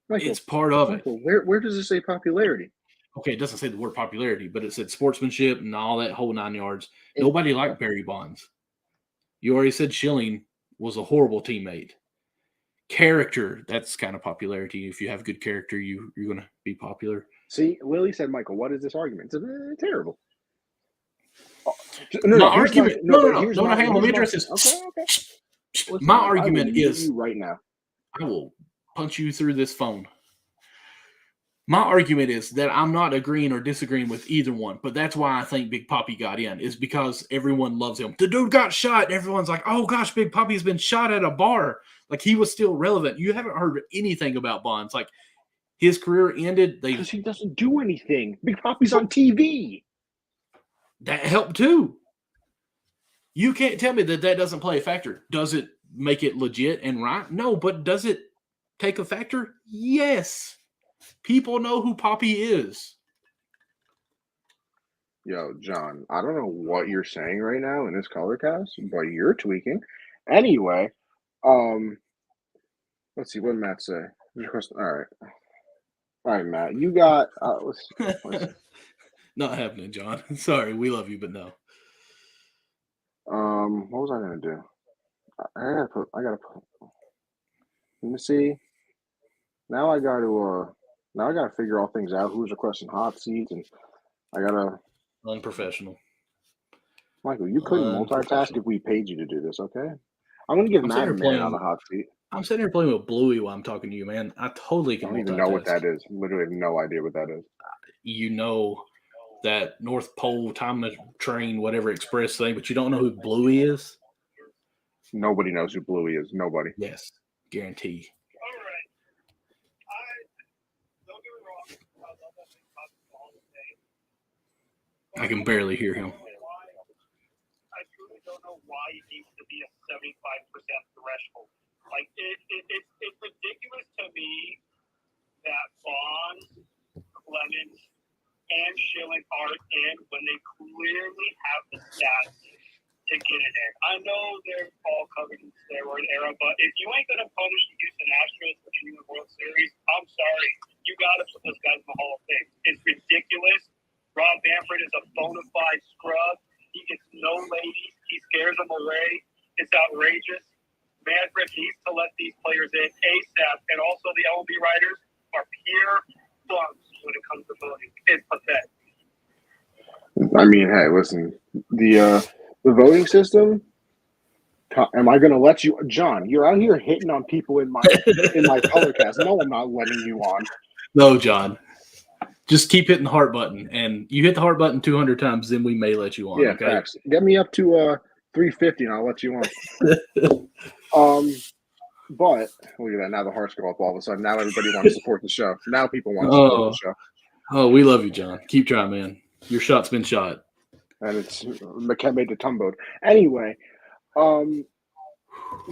Michael, it's part of Michael, it. Where does it say popularity? Okay, it doesn't say the word popularity, but it said sportsmanship and all that whole 9 yards. Nobody liked Barry Bonds. You already said Schilling was a horrible teammate. Character, that's kind of popularity. If you have good character, you're going to be popular. See, Lily said, Michael, what is this argument? It's terrible. No, argument. No, hang on. Let me address this. Okay. Listen, my argument is right now. I will punch you through this phone. My argument is that I'm not agreeing or disagreeing with either one, but that's why I think Big Papi got in, is because everyone loves him. The dude got shot, and everyone's like, oh, gosh, Big Papi's been shot at a bar. Like, he was still relevant. You haven't heard anything about Bonds. Like, his career ended. Because he doesn't do anything. Big Papi's on TV. That helped, too. You can't tell me that doesn't play a factor. Does it make it legit and right? No, but does it take a factor? Yes. People know who Papi is. Yo, John, I don't know what you're saying right now in this color cast, but you're tweaking. Anyway, let's see, what did Matt say? All right, Matt, you got let's Not happening, John. Sorry, we love you, but no. What was I gonna do? I gotta put. Let me see. Now I got to figure all things out. Who's requesting hot seats, and I gotta. Unprofessional. Michael, you couldn't multitask if we paid you to do this, okay? I'm gonna give Madden Man on the hot seat. I'm sitting here playing with Bluey while I'm talking to you, man. I totally can multitask. I don't even know what that is. Literally have no idea what that is. You know that North Pole time train, whatever express thing, but you don't know who Bluey is? Nobody knows who Bluey is. Nobody. Yes, guarantee. All right. Don't get me wrong. I love that thing about the Hall of Fame. I can barely hear him. I truly don't know why it needs to be a 75% threshold. Like, it's ridiculous to me that Bonds, Clemens, and Schilling are in when they clearly have the stats to get it in. I know they're all covered in steroid era, but if you ain't going to punish the Houston Astros for winning the World Series, I'm sorry. You got to put those guys in the Hall of Fame. It's ridiculous. Rob Manfred is a bona fide scrub. He gets no ladies. He scares them away. It's outrageous. Manfred needs to let these players in ASAP. And also the LB writers are pure bums when it comes to voting. It's pathetic. I mean, hey, listen, the voting system. Am I going to let you, John? You're out here hitting on people in my color cast. No, I'm not letting you on. No, John. Just keep hitting the heart button, and you hit the heart button 200 times, then we may let you on. Yeah, okay? facts. Get me up to 350, and I'll let you on. But look at that. Now the hearts go up all of a sudden. Now everybody wants to support the show. Now people want to support the show. Oh, we love you, John. Keep trying, man. Your shot's been shot. And it's McKembe to Tumboed. Anyway,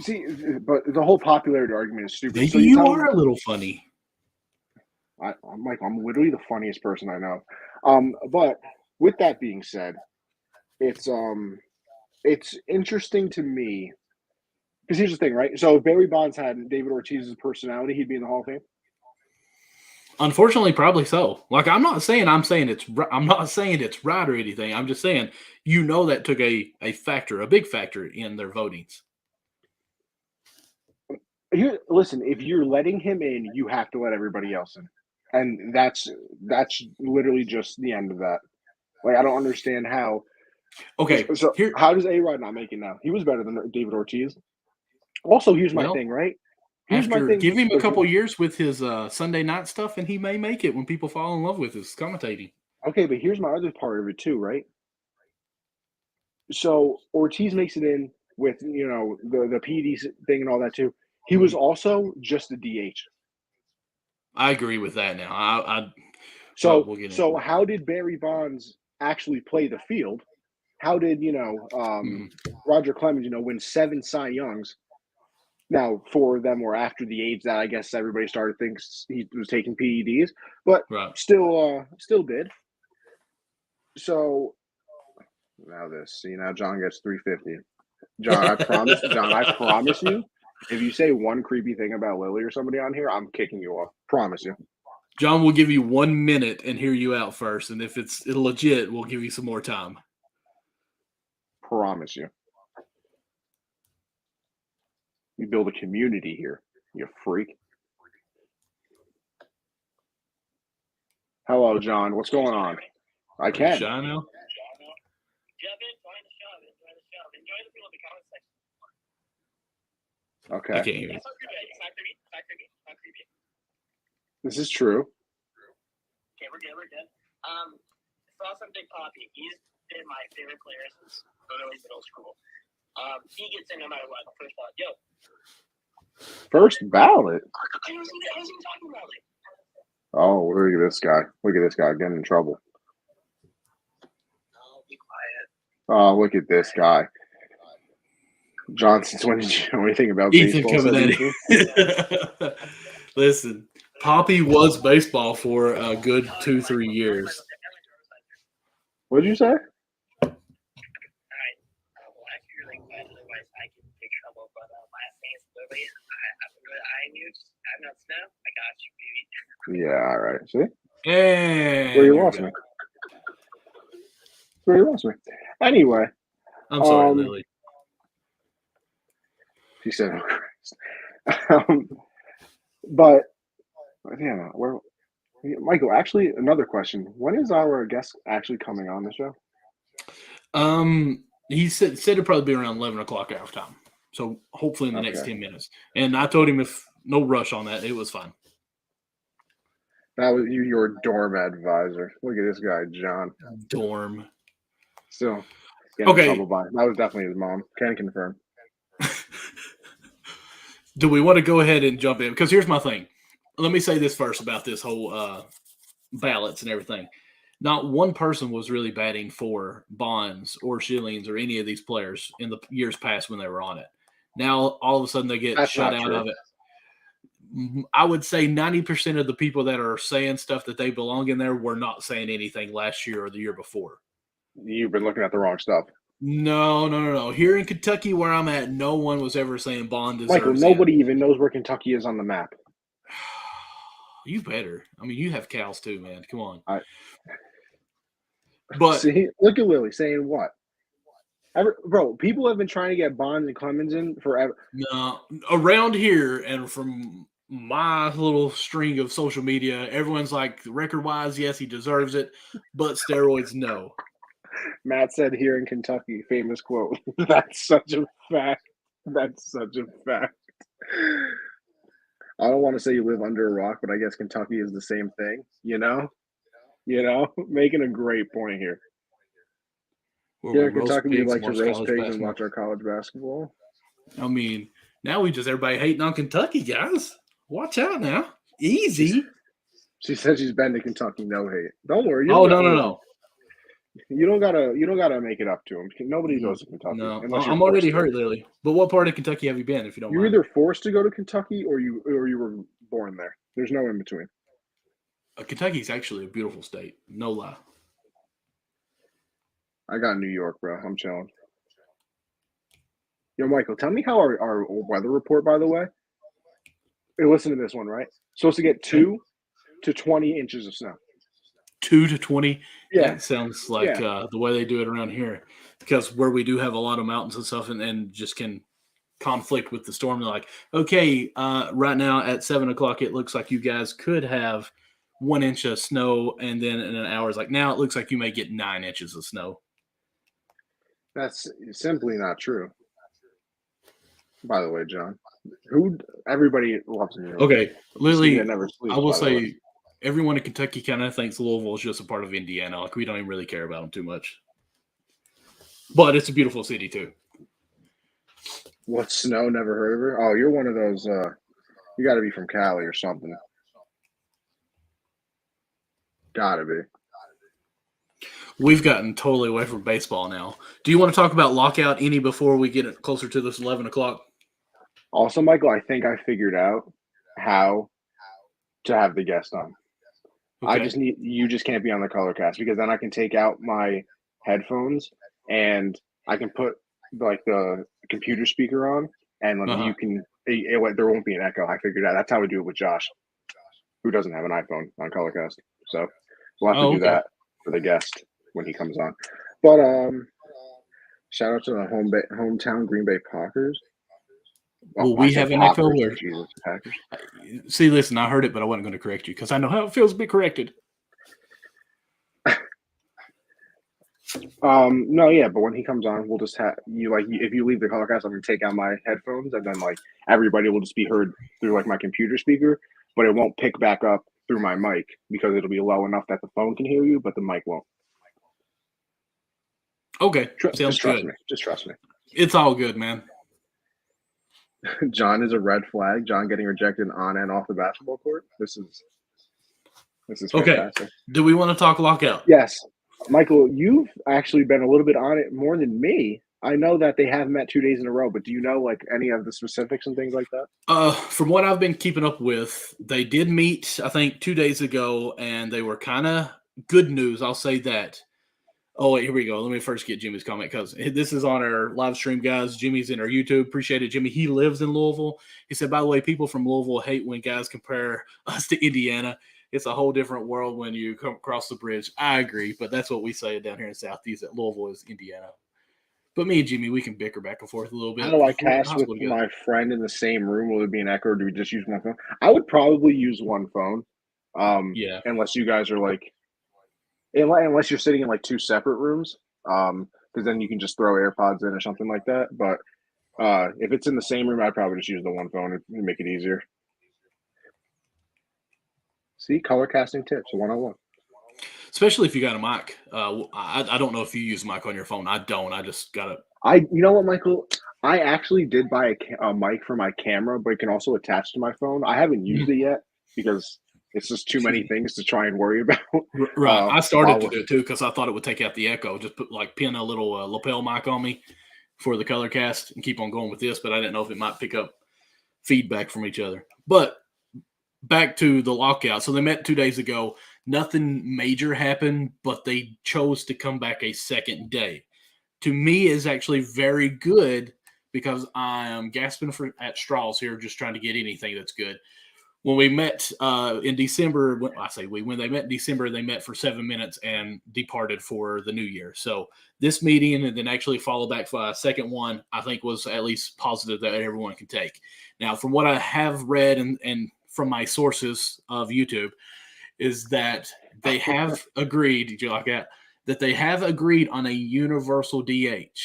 see, but the whole popularity argument is stupid. Maybe so you are a little funny. I'm literally the funniest person I know. But with that being said, it's interesting to me because here's the thing, right? So if Barry Bonds had David Ortiz's personality, he'd be in the Hall of Fame. Unfortunately, probably so. Like, I'm not saying it's right or anything. I'm just saying, that took a big factor in their votings. Here, listen, if you're letting him in, you have to let everybody else in. And that's literally just the end of that. Like, I don't understand how. Okay. So how does A-Rod not make it now? He was better than David Ortiz. Also, here's my thing, right? Give him a couple years with his Sunday night stuff, and he may make it when people fall in love with his commentating. Okay, but here's my other part of it too, right? So Ortiz makes it in with, the PD thing and all that too. He was also just a DH. I agree with that now. So how did Barry Bonds actually play the field? How did, Roger Clemens, win 7 Cy Youngs? Now, 4 of them were after the age that I guess everybody started thinking he was taking PEDs, but still did. So now now John gets 350. John, I promise you, if you say one creepy thing about Lily or somebody on here, I'm kicking you off. Promise you. John will give you 1 minute and hear you out first, and if it's legit, we'll give you some more time. Promise you. You build a community here, you freak. Hello, John. What's going on? I can. Are you shy now? Okay. I can't hear you. This is true. Okay, we're good. Saw some Big Poppy. He's been my favorite player since early middle school. He gets in no matter what. First ballot. Yo. First ballot? I wasn't even talking about it. Oh, look at this guy. Look at this guy getting in trouble. Oh, be quiet. Oh, look at this guy. Johnson, when did you know anything about Ethan baseball? coming at Listen, Poppy was baseball for a good 2-3 years. What did you say? Yeah, all right. See? And Where you lost me. Where you lost me. Anyway. I'm sorry, Lily. She said, oh, Christ. But yeah, Michael? Actually, another question: when is our guest actually coming on the show? He said it'd probably be around 11 o'clock our time. So hopefully in the next 10 minutes. And I told him if no rush on that, it was fine. That was your dorm advisor. Look at this guy, John. Dorm. Still getting in trouble by him. That was definitely his mom. Can confirm. Do we want to go ahead and jump in? Because here's my thing. Let me say this first about this whole ballots and everything. Not one person was really batting for Bonds or Schillings or any of these players in the years past when they were on it. Now, all of a sudden, they get shut out of it. I would say 90% of the people that are saying stuff that they belong in there were not saying anything last year or the year before. You've been looking at the wrong stuff. No. Here in Kentucky, where I'm at, no one was ever saying Bond deserves Michael, nobody even knows where Kentucky is on the map. You better. I mean, you have cows too, man. Come on. But see, look at Willie saying what? Bro, people have been trying to get Bonds and Clemens in forever. No, around here and from my little string of social media, everyone's like, record-wise, yes, he deserves it, but steroids, no. Matt said here in Kentucky, famous quote. That's such a fact. That's such a fact. I don't want to say you live under a rock, but I guess Kentucky is the same thing, you know? Making a great point here. Here in Kentucky, we like to roast pigs and watch our college basketball. I mean, now we just everybody hating on Kentucky, guys. Watch out now. Easy. She said she's been to Kentucky. No hate. Don't worry. No. You don't gotta make it up to him. Nobody goes to Kentucky. No, I'm already hurt, Lily. But what part of Kentucky have you been? If you don't, you're either forced to go to Kentucky or you were born there. There's no in between. Kentucky's actually a beautiful state. No lie. I got New York, bro. I'm chilling. Yo, Michael, tell me how our weather report, by the way. Hey, listen to this one, right? Supposed to get 2 to 20 inches of snow. 2 to 20? Yeah. That sounds like the way they do it around here. Because where we do have a lot of mountains and stuff and just can conflict with the storm. They're like, okay, right now at 7 o'clock, it looks like you guys could have 1 inch of snow. And then in an hour, it's like, now it looks like you may get 9 inches of snow. That's simply not true. By the way, John, everybody loves New York. Okay, Lily, sleeps, I will say everyone in Kentucky kind of thinks Louisville is just a part of Indiana. Like, we don't even really care about them too much. But it's a beautiful city, too. What, snow? Never heard of her? Oh, you're one of those, you got to be from Cali or something. Gotta be. We've gotten totally away from baseball now. Do you want to talk about Lockout any before we get closer to this 11 o'clock? Also, Michael, I think I figured out how to have the guest on. Okay. You just can't be on the color cast because then I can take out my headphones and I can put like the computer speaker on and you can, there won't be an echo. I figured out. That's how we do it with Josh, who doesn't have an iPhone on Colorcast. So we'll have to do that for the guest when he comes on. But shout out to the hometown Green Bay Packers. Well, we have an echo where see, listen, I heard it, but I wasn't going to correct you because I know how it feels to be corrected. No, yeah, but when he comes on, we'll just have you if you leave the Colorcast, I'm gonna take out my headphones and then everybody will just be heard through my computer speaker, but it won't pick back up through my mic because it'll be low enough that the phone can hear you, but the mic won't. Okay, sounds good. Just trust me. It's all good, man. John is a red flag. John getting rejected on and off the basketball court. This is fantastic. Do we want to talk Lockout? Yes. Michael, you've actually been a little bit on it more than me. I know that they have met 2 days in a row, but do you know any of the specifics and things like that? From what I've been keeping up with, they did meet, I think, 2 days ago, and they were kind of good news. I'll say that. Oh, wait, here we go. Let me first get Jimmy's comment because this is on our live stream, guys. Jimmy's in our YouTube. Appreciate it, Jimmy. He lives in Louisville. He said, by the way, people from Louisville hate when guys compare us to Indiana. It's a whole different world when you come across the bridge. I agree, but that's what we say down here in Southeast, that Louisville is Indiana. But me and Jimmy, we can bicker back and forth a little bit. How do I We're in cast high with school together. my friend in the same room? Will it be an echo, or do we just use one phone? I would probably use one phone. Yeah. Unless you guys are like, unless you're sitting in like two separate rooms, because then you can just throw AirPods in or something like that. But if it's in the same room, I'd probably just use the one phone and make it easier. See, color casting tips 101. Especially if you got a mic. I don't know if you use a mic on your phone. I don't. I just got it. You know what, Michael? I actually did buy a mic for my camera, but it can also attach to my phone. I haven't used it yet because it's just too many things to try and worry about. Right. I started to do it too because I thought it would take out the echo. Just pin a little lapel mic on me for the color cast and keep on going with this, but I didn't know if it might pick up feedback from each other. But back to the lockout. So they met 2 days ago. Nothing major happened, but they chose to come back a second day. To me, is actually very good because I am gasping at straws here, just trying to get anything that's good. When we met in December, when they met in December, they met for 7 minutes and departed for the new year. So this meeting and then actually followed back for a second one, I think was at least positive that everyone can take. Now, from what I have read and from my sources of YouTube, is that they have agreed, did you like that? That they have agreed on a universal DH.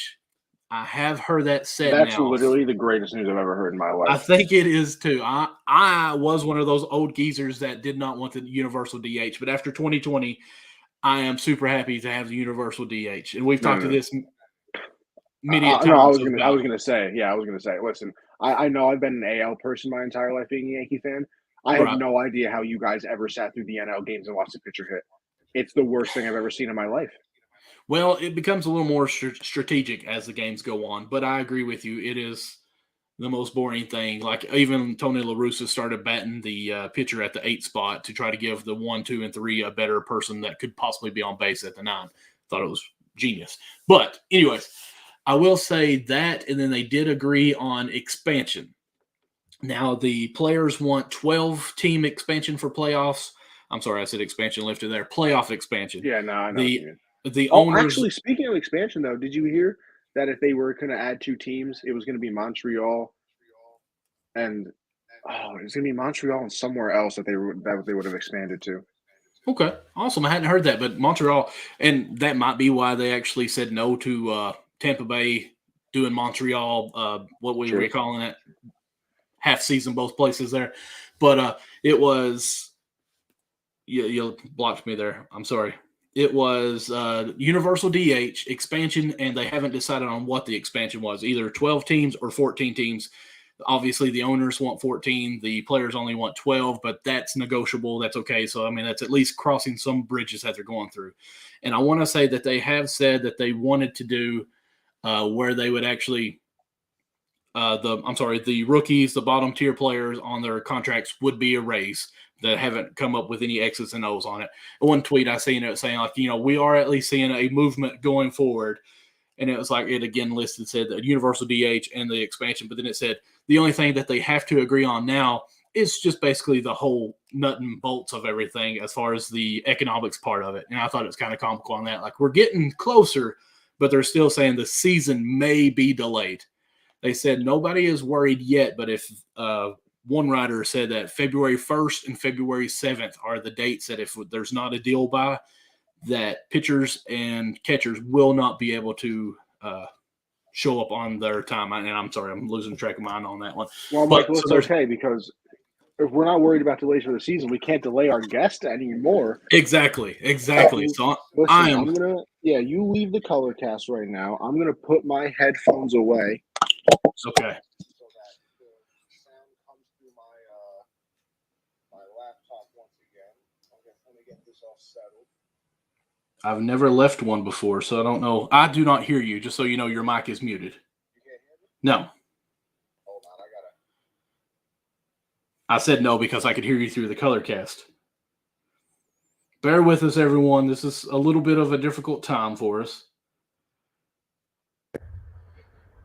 I have heard that said. That's now. Literally the greatest news I've ever heard in my life. I think it is too. I was one of those old geezers that did not want the universal DH, but after 2020, I am super happy to have the universal DH. And we've talked to this many times. I was gonna say. Listen, I know I've been an AL person my entire life, being a Yankee fan. I have no idea how you guys ever sat through the NL games and watched a pitcher hit. It's the worst thing I've ever seen in my life. Well, it becomes a little more strategic as the games go on, but I agree with you. It is the most boring thing. Like even Tony La Russa started batting the pitcher at the 8 spot to try to give the 1, 2, and 3 a better person that could possibly be on base at the 9. Thought it was genius. But anyways, I will say that, and then they did agree on expansion. Now, the players want 12-team expansion for playoffs. I'm sorry, I said expansion lifted there. Playoff expansion. Yeah, no, I know. The owners. Actually, speaking of expansion, though, did you hear that if they were going to add 2 teams, it was going to be Montreal and it's going to be Montreal and somewhere else that they would have expanded to. Okay, awesome. I hadn't heard that, but Montreal, and that might be why they actually said no to Tampa Bay doing Montreal. What we were calling it, half season, both places there. But it was you blocked me there. I'm sorry. It was universal DH expansion, and they haven't decided on what the expansion was, either 12 teams or 14 teams. Obviously, the owners want 14. The players only want 12, but that's negotiable. That's okay. So, I mean, that's at least crossing some bridges that they're going through. And I want to say that they have said that they wanted to do where they would actually the rookies, the bottom tier players on their contracts would be erased that haven't come up with any X's and O's on it. One tweet I seen it saying, like, we are at least seeing a movement going forward. And it was like, it again listed, said the universal DH and the expansion. But then it said the only thing that they have to agree on now is just basically the whole nut and bolts of everything as far as the economics part of it. And I thought it was kind of comical on that. Like, we're getting closer, but they're still saying the season may be delayed. They said nobody is worried yet, but if one writer said that February 1st and February 7th are the dates that if there's not a deal by, that pitchers and catchers will not be able to show up on their time. And I'm sorry, I'm losing track of mine on that one. Well, Michael, it's okay because if we're not worried about delays for the season, we can't delay our guest anymore. Exactly. So listen, you leave the color cast right now. I'm going to put my headphones away. Okay. So that the sound comes through my laptop once again. I'm going to get this all settled. I've never left one before, so I don't know. I do not hear you, just so you know your mic is muted. You can't hear me? No. Hold on, I said no because I could hear you through the color cast. Bear with us, everyone. This is a little bit of a difficult time for us.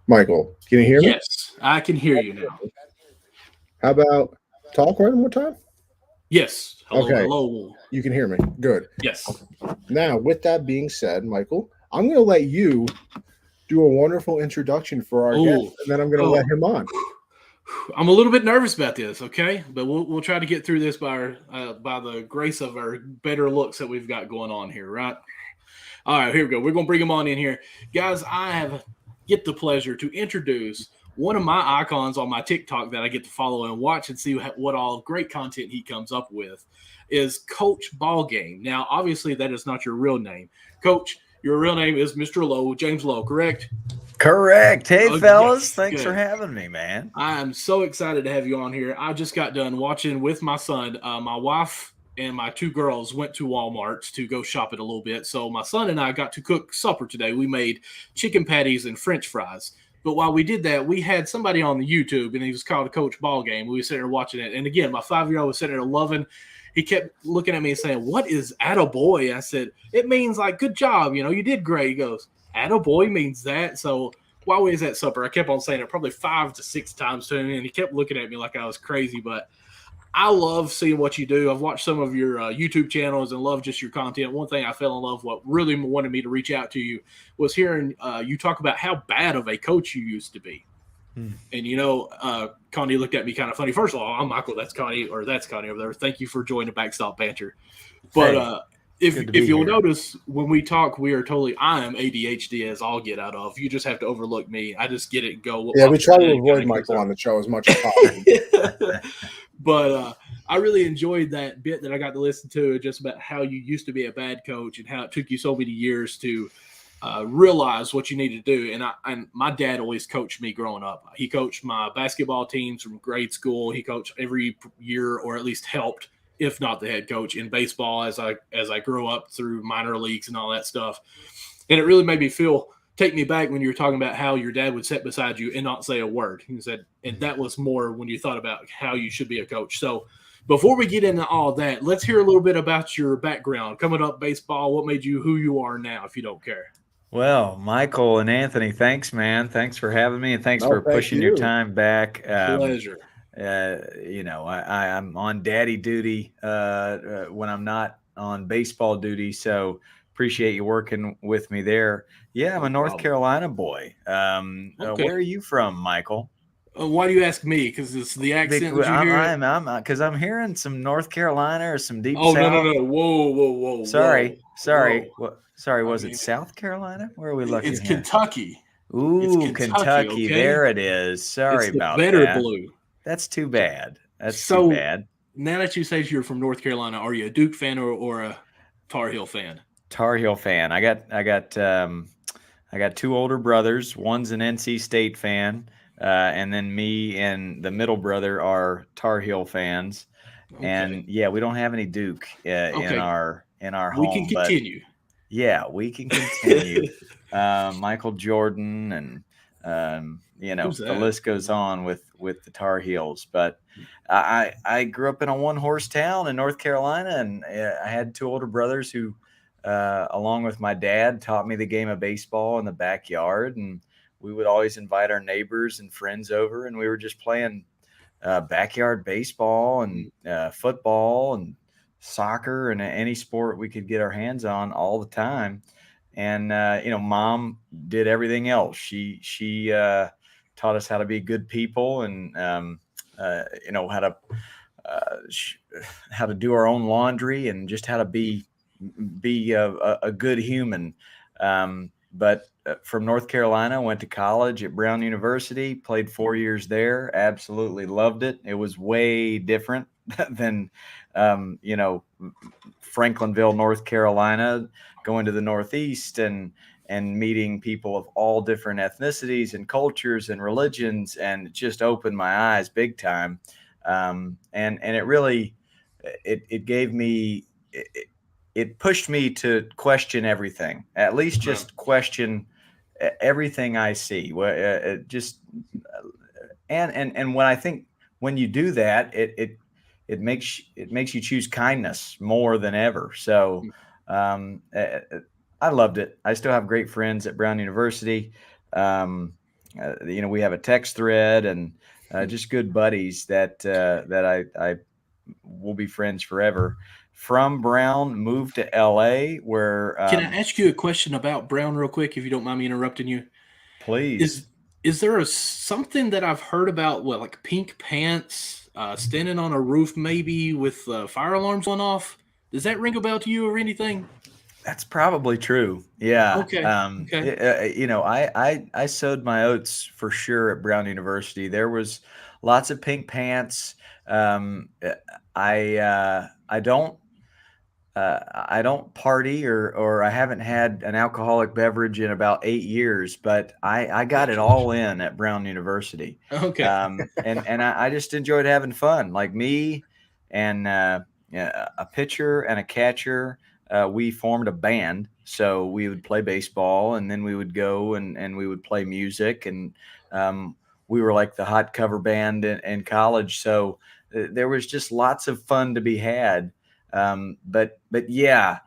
Michael, can you hear me? Yes, I can hear you now. How about talk one more time? Yes. Hello, okay. Hello. You can hear me. Good. Yes. Now, with that being said, Michael, I'm going to let you do a wonderful introduction for our guest, and then I'm going to let him on. I'm a little bit nervous about this, okay? But we'll try to get through this by the grace of our better looks that we've got going on here, right? All right, here we go. We're going to bring him on in here. Guys, I get the pleasure to introduce one of my icons on my TikTok that I get to follow and watch and see what all great content he comes up with is Coach Ballgame. Now, obviously, that is not your real name. Coach, your real name is Mr. Lowe, James Lowe, correct? Correct. Hey, fellas. Yes, Thanks good. for having me, man. I am so excited to have you on here. I just got done watching with my son. My wife and my two girls went to Walmart to go shop it a little bit. So my son and I got to cook supper today. We made chicken patties and French fries. But while we did that, we had somebody on the YouTube, and he was called Coach Ballgame. We were sitting there watching it. And again, my 5-year-old was sitting there loving. He kept looking at me and saying, "What is attaboy?" I said, "It means like good job. You know, you did great." He goes, "Attaboy means that." So while we was at supper, I kept on saying it probably 5 to 6 times to him, and he kept looking at me like I was crazy. But I love seeing what you do. I've watched some of your YouTube channels and love just your content. One thing I fell in love with, what really wanted me to reach out to you, was hearing you talk about how bad of a coach you used to be. And, you know, Connie looked at me kind of funny. First of all, I'm Michael. That's Connie over there. Thank you for joining Backstop Banter. But if you'll notice, when we talk, I am ADHD as all get out of. You just have to overlook me. I just get it and go. Yeah, we try to avoid Michael on the show as much as possible. But I really enjoyed that bit that I got to listen to, just about how you used to be a bad coach and how it took you so many years to realize what you needed to do. And my dad always coached me growing up. He coached my basketball teams from grade school. He coached every year, or at least helped, if not the head coach, in baseball as I grew up through minor leagues and all that stuff. And it really made me take me back when you were talking about how your dad would sit beside you and not say a word. He said, and that was more when you thought about how you should be a coach. So before we get into all that, let's hear a little bit about your background coming up baseball. What made you who you are now, if you don't care? Well, Michael and Anthony, thanks, man. Thanks for having me, and thanks for pushing your time back. Pleasure. You know, I'm on daddy duty when I'm not on baseball duty, so appreciate you working with me there. Yeah, I'm a North Carolina boy. Okay. Where are you from, Michael? Why do you ask me? Because it's the accent that you hear. Because I'm hearing some North Carolina or some deep South. No. Whoa. Sorry. Whoa. Sorry, was it South Carolina? Where are we looking? It's Kentucky. Ooh, it's Kentucky. Okay? There it is. Sorry about that. Better blue. That's too bad. Too bad. Now that you say you're from North Carolina, are you a Duke fan or a Tar Heel fan? Tar Heel fan. I got 2 older brothers. One's an NC State fan, and then me and the middle brother are Tar Heel fans. Okay. And yeah, we don't have any Duke in our home. We can continue. Yeah, we can continue. Michael Jordan and the list goes on with the Tar Heels. But I grew up in a one-horse town in North Carolina, and I had 2 older brothers who, along with my dad, taught me the game of baseball in the backyard. And we would always invite our neighbors and friends over, and we were just playing backyard baseball and football and soccer and any sport we could get our hands on all the time. And Mom did everything else. She taught us how to be good people and how to do our own laundry and just how to be a good human. But from North Carolina, went to college at Brown University, played 4 years there. Absolutely loved it. It was way different than Franklinville, North Carolina, going to the Northeast and meeting people of all different ethnicities and cultures and religions, and it just opened my eyes big time. And it really, it gave me, it pushed me to question everything, at least just question everything I see. And when I think when you do that, it makes you choose kindness more than ever. So I loved it. I still have great friends at Brown University. We have a text thread and just good buddies that I will be friends forever. From Brown, moved to LA, where can I ask you a question about Brown real quick, if you don't mind me interrupting you? Please. Is there something that I've heard about, like pink pants, standing on a roof maybe with fire alarms going off? Does that ring a bell to you or anything? That's probably true. Yeah. Okay. I sowed my oats for sure at Brown University. There was lots of pink pants. I don't party or I haven't had an alcoholic beverage in about 8 years, but I got it all in at Brown University. Okay. And I just enjoyed having fun. Like me and a pitcher and a catcher, we formed a band. So we would play baseball and then we would go and we would play music. And we were like the hot cover band in college. So there was just lots of fun to be had. But yeah,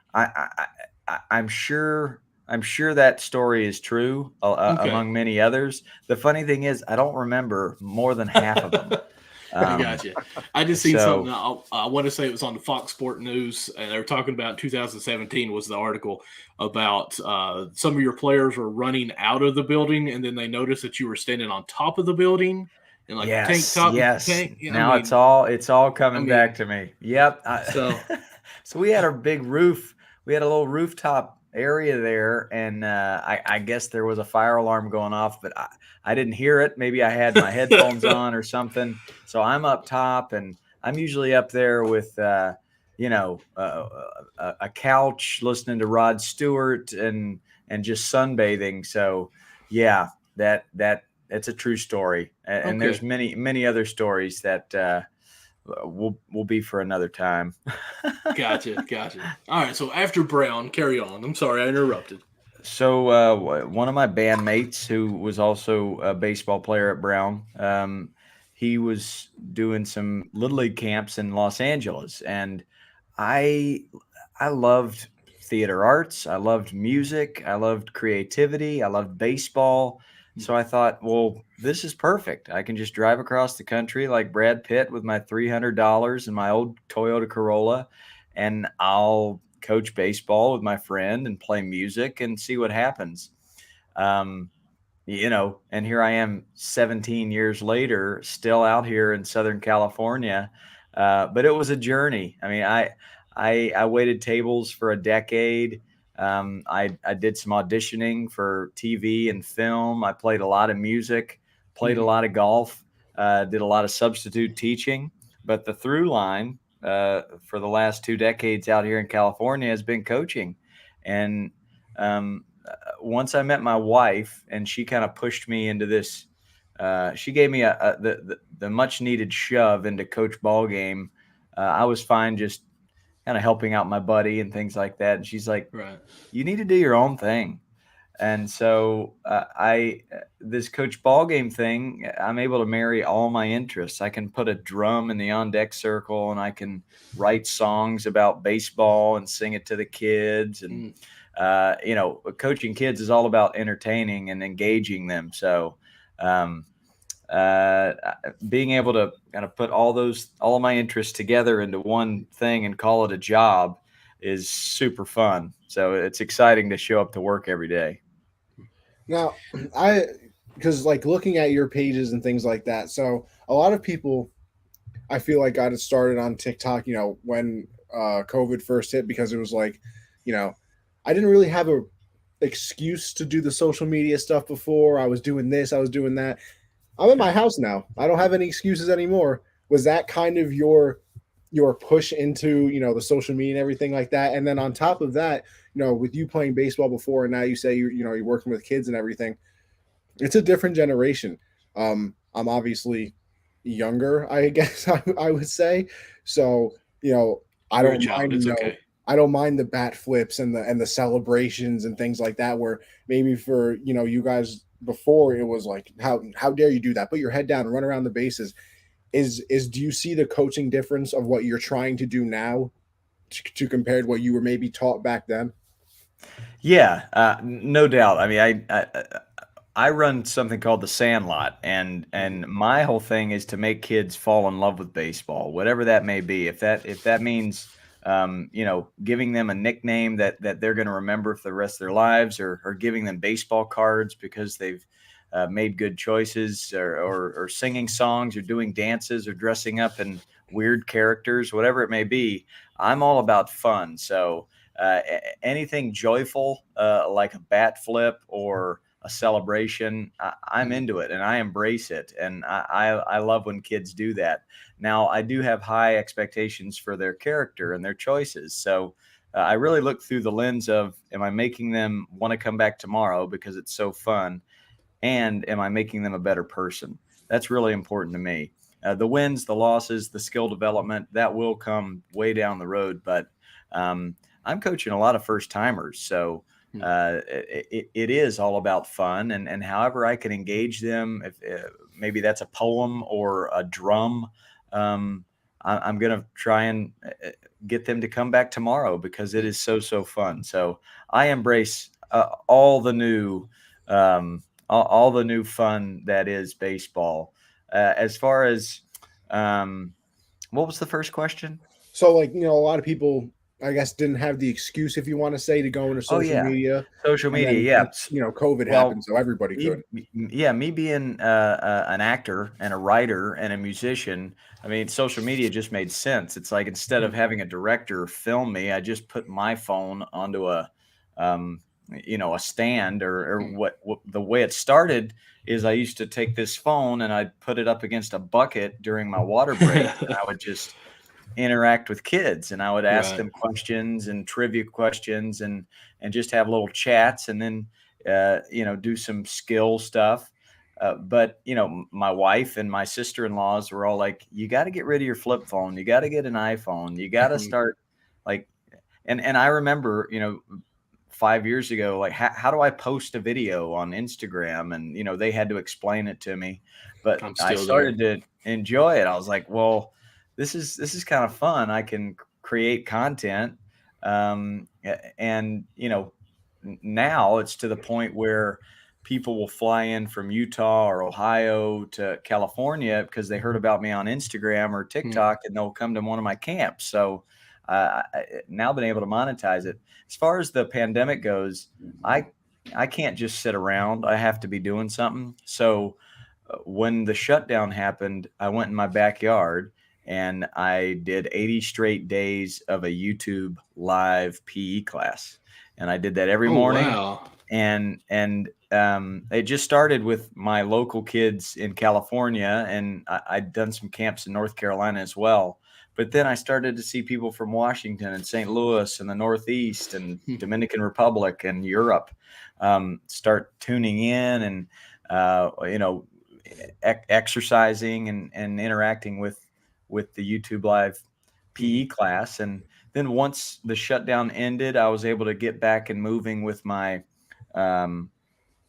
I'm sure that story is true among many others. The funny thing is, I don't remember more than half of them. I gotcha. I just seen something. I want to say it was on the Fox Sport News, and they were talking about 2017 was the article about some of your players were running out of the building, and then they noticed that you were standing on top of the building. And like tank top, tank. Now it's all coming back to me. Yep. So we had our big roof. We had a little rooftop area there, and I guess there was a fire alarm going off, but I didn't hear it. Maybe I had my headphones on or something. So I'm up top, and I'm usually up there with a couch, listening to Rod Stewart and just sunbathing. So yeah, that's a true story, and there's many other stories that will be for another time. Gotcha. All right, so after Brown, carry on. I'm sorry I interrupted. So one of my bandmates, who was also a baseball player at Brown, he was doing some Little League camps in Los Angeles, and I loved theater arts. I loved music. I loved creativity. I loved baseball. So I thought, well, this is perfect. I can just drive across the country like Brad Pitt with my $300 and my old Toyota Corolla, and I'll coach baseball with my friend and play music and see what happens. And here I am 17 years later, still out here in Southern California. But it was a journey. I mean, I waited tables for a decade. I did some auditioning for TV and film. I played a lot of music, played a lot of golf, did a lot of substitute teaching. But the through line for the last 2 decades out here in California has been coaching. And once I met my wife, and she kind of pushed me into this, she gave me the much needed shove into Coach Ballgame. I was fine just kind of helping out my buddy and things like that. And she's like, right, you need to do your own thing. And so this Coach Ballgame thing, I'm able to marry all my interests. I can put a drum in the on deck circle, and I can write songs about baseball and sing it to the kids. And, coaching kids is all about entertaining and engaging them. So being able to kind of put all of my interests together into one thing and call it a job is super fun. So it's exciting to show up to work every day. Now, because like looking at your pages and things like that, so a lot of people, I feel like, got it started on TikTok, when COVID first hit, because it was like, I didn't really have a excuse to do the social media stuff before. I was doing this, I was doing that. I'm in my house now. I don't have any excuses anymore. Was that kind of your push into, the social media and everything like that? And then on top of that, with you playing baseball before, and now you say you're working with kids and everything, it's a different generation. I'm obviously younger, I guess I would say. So, I don't mind, I don't mind the bat flips and the celebrations and things like that, where maybe for, you guys before, it was like, how dare you do that? Put your head down and run around the bases. Do you see the coaching difference of what you're trying to do now to compare to what you were maybe taught back then? Yeah, no doubt. I mean, I run something called the Sandlot, and my whole thing is to make kids fall in love with baseball, whatever that may be. If that means giving them a nickname that they're going to remember for the rest of their lives, or giving them baseball cards because they've made good choices, or singing songs, or doing dances, or dressing up in weird characters, whatever it may be. I'm all about fun. So anything joyful, like a bat flip or a celebration, I'm into it, and I embrace it. And I love when kids do that. Now, I do have high expectations for their character and their choices. So I really look through the lens of, am I making them want to come back tomorrow because it's so fun? And am I making them a better person? That's really important to me. The wins, the losses, the skill development, that will come way down the road. But I'm coaching a lot of first timers. So it is all about fun, and however I can engage them, if maybe that's a poem or a drum, I'm going to try and get them to come back tomorrow because it is so fun. So I embrace all the new all the new fun that is baseball. As far as what was the first question? So, like, a lot of people, I guess, didn't have the excuse, if you want to say, to go into social media. Social media, then, COVID happened, so everybody could. Me being an actor and a writer and a musician, I mean, social media just made sense. It's like, instead of having a director film me, I just put my phone onto a stand, or what the way it started is, I used to take this phone and I'd put it up against a bucket during my water break, and I would just interact with kids, and I would ask them questions and trivia questions, and just have little chats, and then do some skill stuff. But my wife and my sister-in-laws were all like, you got to get rid of your flip phone, you got to get an iPhone, you got to start like, and I remember 5 years ago, like, how do I post a video on Instagram? And they had to explain it to me, but I started to enjoy it. I was like, well, this is kind of fun. I can create content. And now it's to the point where people will fly in from Utah or Ohio to California because they heard about me on Instagram or TikTok, and they'll come to one of my camps. So I now been able to monetize it. As far as the pandemic goes, I can't just sit around. I have to be doing something. So when the shutdown happened, I went in my backyard and I did 80 straight days of a YouTube live PE class. And I did that every morning. Wow. And it just started with my local kids in California, and I'd done some camps in North Carolina as well. But then I started to see people from Washington and St. Louis and the Northeast and Dominican Republic and Europe start tuning in and exercising and interacting with the YouTube live PE class. And then once the shutdown ended, I was able to get back and moving with my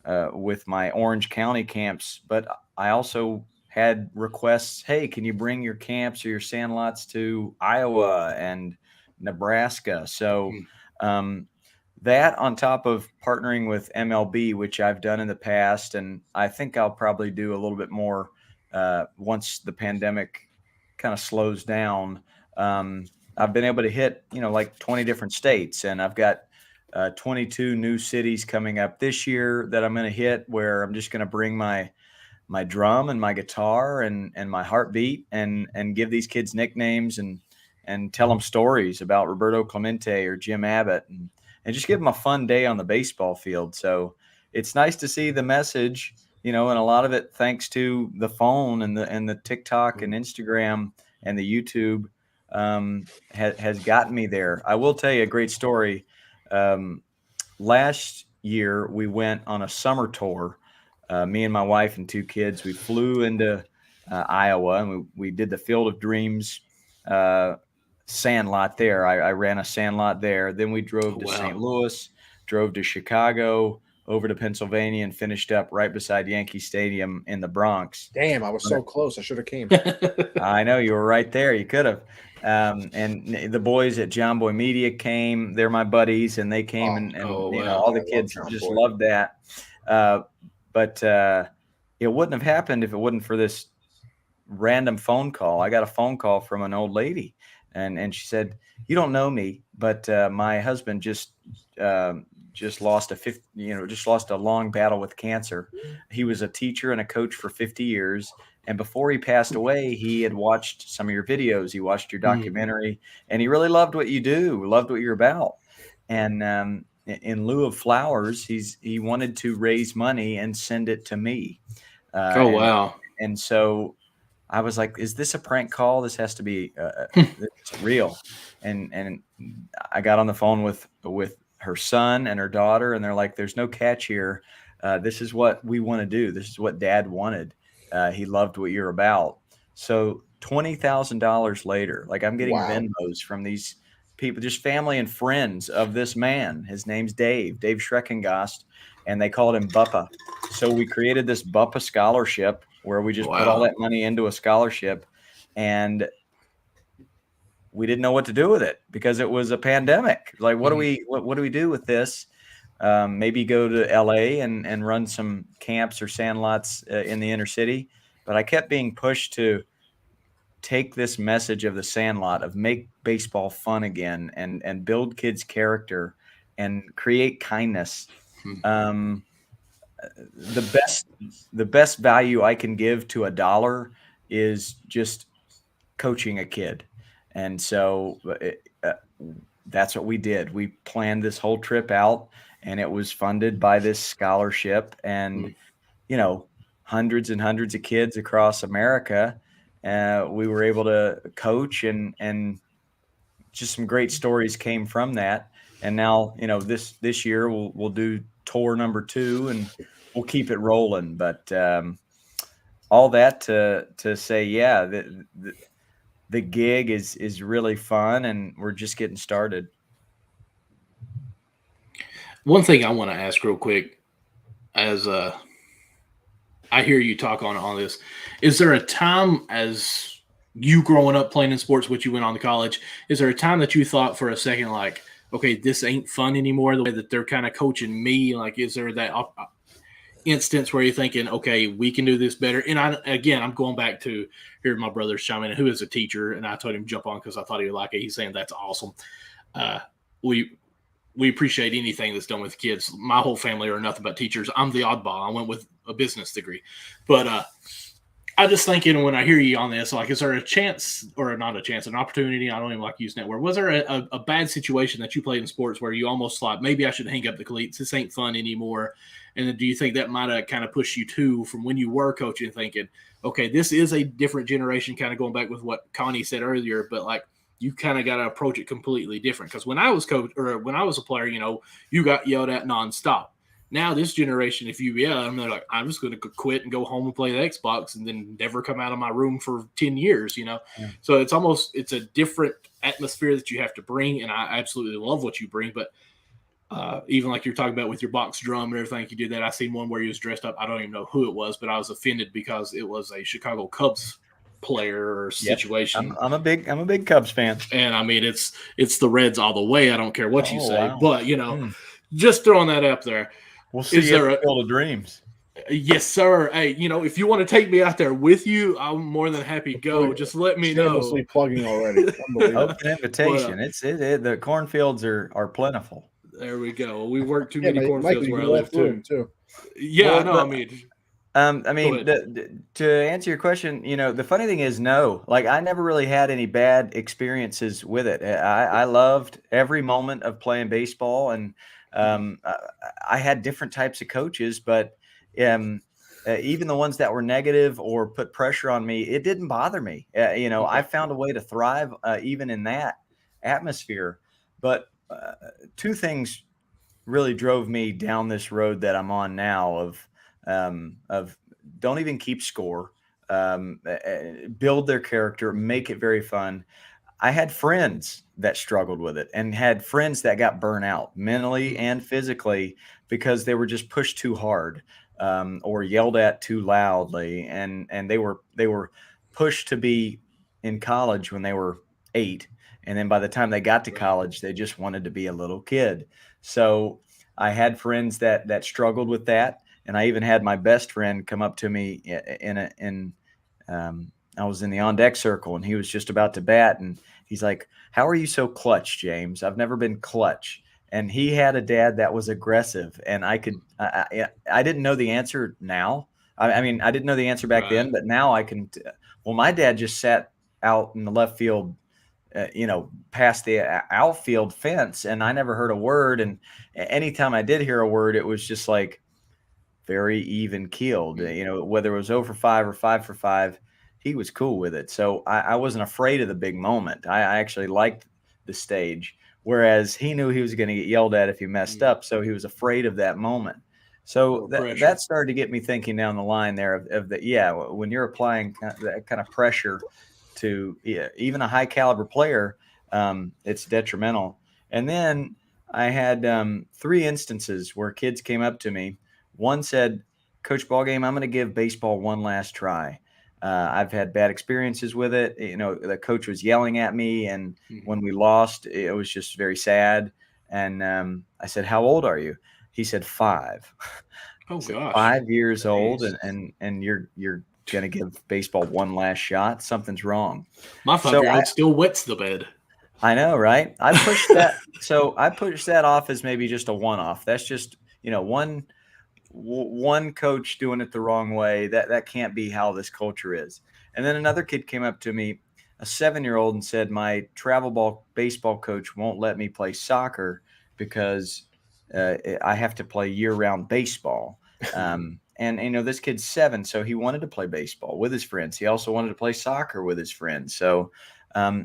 Orange County camps. But I also had requests, hey, can you bring your camps or your sandlots to Iowa and Nebraska? So that, on top of partnering with MLB, which I've done in the past, and I think I'll probably do a little bit more once the pandemic kind of slows down. I've been able to hit, like 20 different states, and I've got 22 new cities coming up this year that I'm going to hit, where I'm just going to bring my drum and my guitar and my heartbeat and give these kids nicknames and tell them stories about Roberto Clemente or Jim Abbott, and just give them a fun day on the baseball field. So it's nice to see the message, and a lot of it thanks to the phone and the TikTok and Instagram and the YouTube has gotten me there. I will tell you a great story. Last year we went on a summer tour. Me and my wife and two kids, we flew into Iowa, and we did the Field of Dreams sandlot there. I ran a sandlot there. Then we drove to St. Louis, drove to Chicago, over to Pennsylvania, and finished up right beside Yankee Stadium in the Bronx. Damn, I was so close. I should have came. I know, you were right there. You could have. And the boys at John Boy Media came. They're my buddies, and they came and all the kids just loved that. But it wouldn't have happened if it wasn't for this random phone call. I got a phone call from an old lady, and she said, "You don't know me, but my husband just just lost a long battle with cancer. He was a teacher and a coach for 50 years. And before he passed away, he had watched some of your videos. He watched your documentary, and he really loved what you do, loved what you're about. And in lieu of flowers, he wanted to raise money and send it to me. Wow. And so I was like, is this a prank call? This has to be it's real. And I got on the phone with her son and her daughter, and they're like, there's no catch here. This is what we want to do. This is what Dad wanted. He loved what you're about. So $20,000 later, like I'm getting Venmos from these people, just family and friends of this man. His name's Dave Schreckengast, and they called him Buppa. So we created this Buppa scholarship where we just put all that money into a scholarship, and we didn't know what to do with it because it was a pandemic. Like, what do we do with this? Maybe go to LA and run some camps or sandlots in the inner city. But I kept being pushed to take this message of the sandlot of make baseball fun again and build kids' character and create kindness. The best value I can give to $1 is just coaching a kid. And so that's what we did. We planned this whole trip out, and it was funded by this scholarship, and, hundreds and hundreds of kids across America. We were able to coach, and just some great stories came from that. And now, this year we'll do tour number 2, and we'll keep it rolling. But all that to say, the gig is really fun, and we're just getting started. One thing I want to ask real quick, as I hear you talk on this, is there a time as you growing up playing in sports, which you went on to college, is there a time that you thought for a second, like, okay, this ain't fun anymore, the way that they're kind of coaching me? Like, is there that instance where you're thinking, okay, we can do this better? And I'm going back to hearing my brother's chime in, who is a teacher, and I told him jump on because I thought he would like it. He's saying that's awesome. We appreciate anything that's done with kids. My whole family are nothing but teachers. I'm the oddball. I went with a business degree. But I'm just thinking, when I hear you on this, like, is there a chance, or not a chance, an opportunity? I don't even like using that word. Was there a bad situation that you played in sports where you almost thought, maybe I should hang up the cleats, this ain't fun anymore? And then do you think that might have kind of pushed you to, from when you were coaching, thinking, okay, this is a different generation, kind of going back with what Connie said earlier, but like, you kind of got to approach it completely different? Because when I was coach, or when I was a player, you got yelled at nonstop. Now this generation, if you yell at them, they're like, I'm just going to quit and go home and play the Xbox and then never come out of my room for 10 years, Yeah. So it's a different atmosphere that you have to bring, and I absolutely love what you bring. But even like you're talking about with your box drum and everything, you did that. I seen one where he was dressed up. I don't even know who it was, but I was offended because it was a Chicago Cubs player or situation. Yep. I'm a big Cubs fan, and I mean it's the Reds all the way. I don't care what you say, but just throwing that up there. We'll see. Is there a Field of Dreams? Yes, sir. Hey, if you want to take me out there with you, I'm more than happy to go. Just let me know. Shamelessly plugging already. Open invitation. The cornfields are plentiful. There we go. We work too many cornfields where I live too. Yeah, to answer your question, the funny thing is, no, like, I never really had any bad experiences with it. I loved every moment of playing baseball, and I had different types of coaches, but even the ones that were negative or put pressure on me, it didn't bother me. I found a way to thrive even in that atmosphere. But two things really drove me down this road that I'm on now of don't even keep score, build their character, make it very fun. I had friends that struggled with it, and had friends that got burnt out mentally and physically because they were just pushed too hard, or yelled at too loudly. And they were pushed to be in college when they were 8. And then by the time they got to college, they just wanted to be a little kid. So I had friends that struggled with that. And I even had my best friend come up to me I was in the on deck circle, and he was just about to bat. And he's like, "How are you so clutch, James? I've never been clutch." and he had a dad that was aggressive, and I didn't know the answer now. I mean, I didn't know the answer back then, but now I can. Well, my dad just sat out in the left field, past the outfield fence, and I never heard a word. And anytime I did hear a word, it was just like very even keeled. Whether it was 0 for 5 or 5 for 5, he was cool with it. So I wasn't afraid of the big moment. I actually liked the stage, whereas he knew he was going to get yelled at if he messed up. So he was afraid of that moment. So that started to get me thinking down the line there of that. When you're applying that kind of pressure to even a high caliber player, it's detrimental. And then I had 3 instances where kids came up to me. One said, "Coach Ballgame, I'm going to give baseball one last try. I've had bad experiences with it. The coach was yelling at me, and when we lost, it was just very sad." And I said, "How old are you?" He said, 5. Oh gosh, 5 years old, and you're going to give baseball one last shot? Something's wrong. My 5-year-old still wets the bed. I know, right? I pushed that. So I pushed that off as maybe just a one-off. That's just one coach doing it the wrong way. That can't be how this culture is. And then another kid came up to me, a 7-year-old, and said, "My travel ball baseball coach won't let me play soccer because I have to play year-round baseball." And this kid's 7, so he wanted to play baseball with his friends. He also wanted to play soccer with his friends. So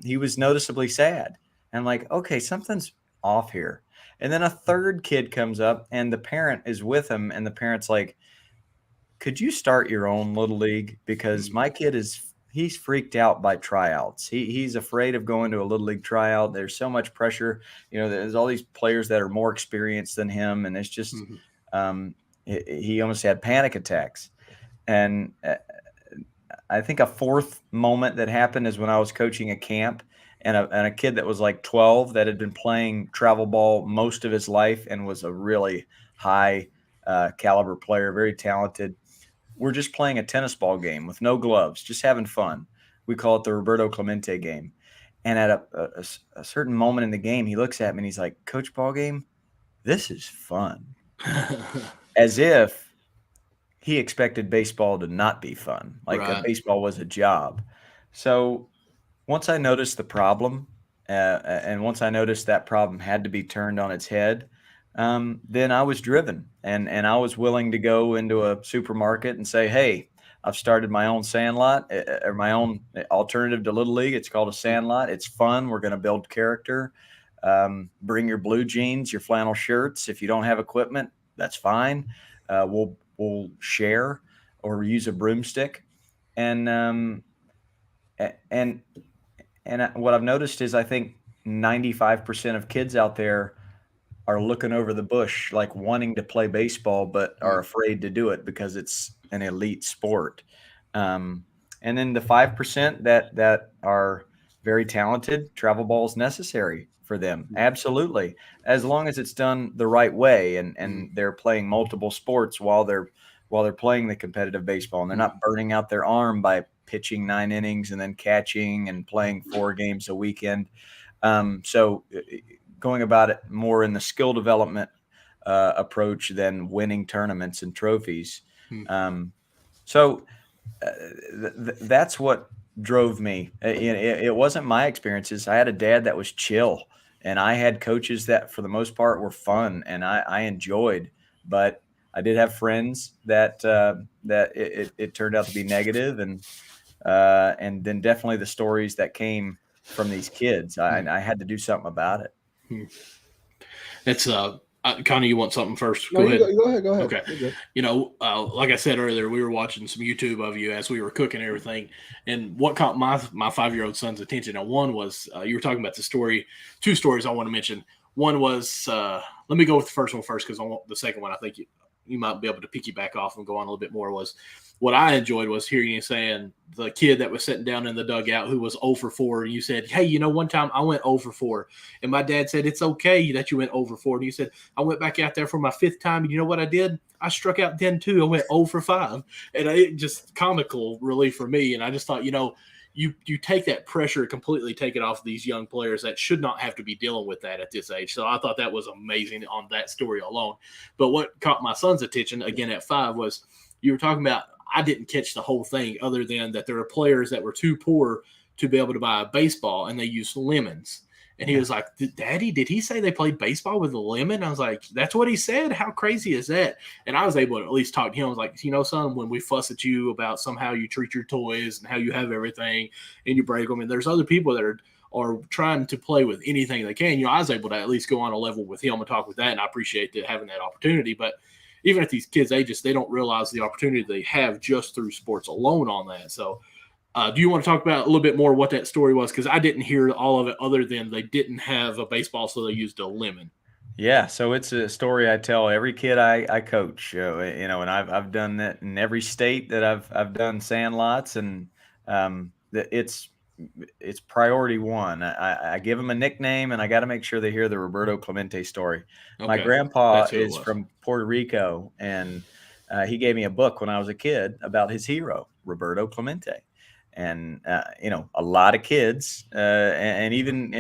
he was noticeably sad. And I'm like, okay, something's off here. And then a third kid comes up, and the parent is with him, and the parent's like, "Could you start your own little league? Because my kid he's freaked out by tryouts. He's afraid of going to a little league tryout. There's so much pressure. There's all these players that are more experienced than him, and it's just he almost had panic attacks." And I think a fourth moment that happened is when I was coaching a camp, and a kid that was like 12 that had been playing travel ball most of his life and was a really high caliber player, very talented. We're just playing a tennis ball game with no gloves, just having fun. We call it the Roberto Clemente game. And at a certain moment in the game, he looks at me and he's like, "Coach Ballgame, this is fun." As if he expected baseball to not be fun, like baseball was a job. So once I noticed the problem, and once I noticed that problem had to be turned on its head, then I was driven, and I was willing to go into a supermarket and say, "Hey, I've started my own sandlot, or my own alternative to Little League. It's called a sandlot. It's fun. We're going to build character. Bring your blue jeans, your flannel shirts. If you don't have equipment, that's fine. We'll share or use a broomstick." And what I've noticed is I think 95% of kids out there are looking over the bush, like wanting to play baseball, but are afraid to do it because it's an elite sport. And then the 5% that are very talented, travel ball is necessary for them. Absolutely. As long as it's done the right way, and they're playing multiple sports while they're playing the competitive baseball, and they're not burning out their arm by pitching 9 innings and then catching and playing 4 games a weekend. So going about it more in the skill development approach than winning tournaments and trophies. That's what drove me. It wasn't my experiences. I had a dad that was chill, and I had coaches that for the most part were fun and I enjoyed, but I did have friends that it turned out to be negative, and then definitely the stories that came from these kids. I had to do something about it. It's Connie, you want something first? Go ahead. Go ahead. Okay. Like I said earlier, we were watching some YouTube of you as we were cooking and everything. And what caught my 5-year-old son's attention, now one was you were talking about the story, 2 stories I want to mention. One was, let me go with the first one first, because the second one I think you might be able to piggyback off and go on a little bit more. Was what I enjoyed was hearing you saying the kid that was sitting down in the dugout who was 0 for 4, and you said, "Hey, one time I went 0 for 4, and my dad said it's okay that you went 0 for 4." And you said, "I went back out there for my 5th time, and you know what I did? I struck out then too. I went 0 for 5, and it just comical relief for me. And I just thought, you take that pressure, completely take it off these young players that should not have to be dealing with that at this age. So I thought that was amazing on that story alone. But what caught my son's attention, again, at 5, was you were talking about, I didn't catch the whole thing other than that there are players that were too poor to be able to buy a baseball, and they used lemons. And he was like, Daddy, did he say they played baseball with a lemon? I was like, that's what he said. How crazy is that? And I was able to at least talk to him. I was like, son, when we fuss at you about somehow you treat your toys and how you have everything and you break them, and there's other people that are trying to play with anything they can. I was able to at least go on a level with him and talk with that, and I appreciate having that opportunity. But even at these kids' ages, they don't realize the opportunity they have just through sports alone on that. So do you want to talk about a little bit more what that story was? Because I didn't hear all of it other than they didn't have a baseball, so they used a lemon. Yeah, so it's a story I tell every kid I coach. And I've done that in every state that I've done sandlots, and it's priority one. I give them a nickname, and I got to make sure they hear the Roberto Clemente story. Okay. My grandpa is from Puerto Rico, and he gave me a book when I was a kid about his hero, Roberto Clemente. And, a lot of kids, and even,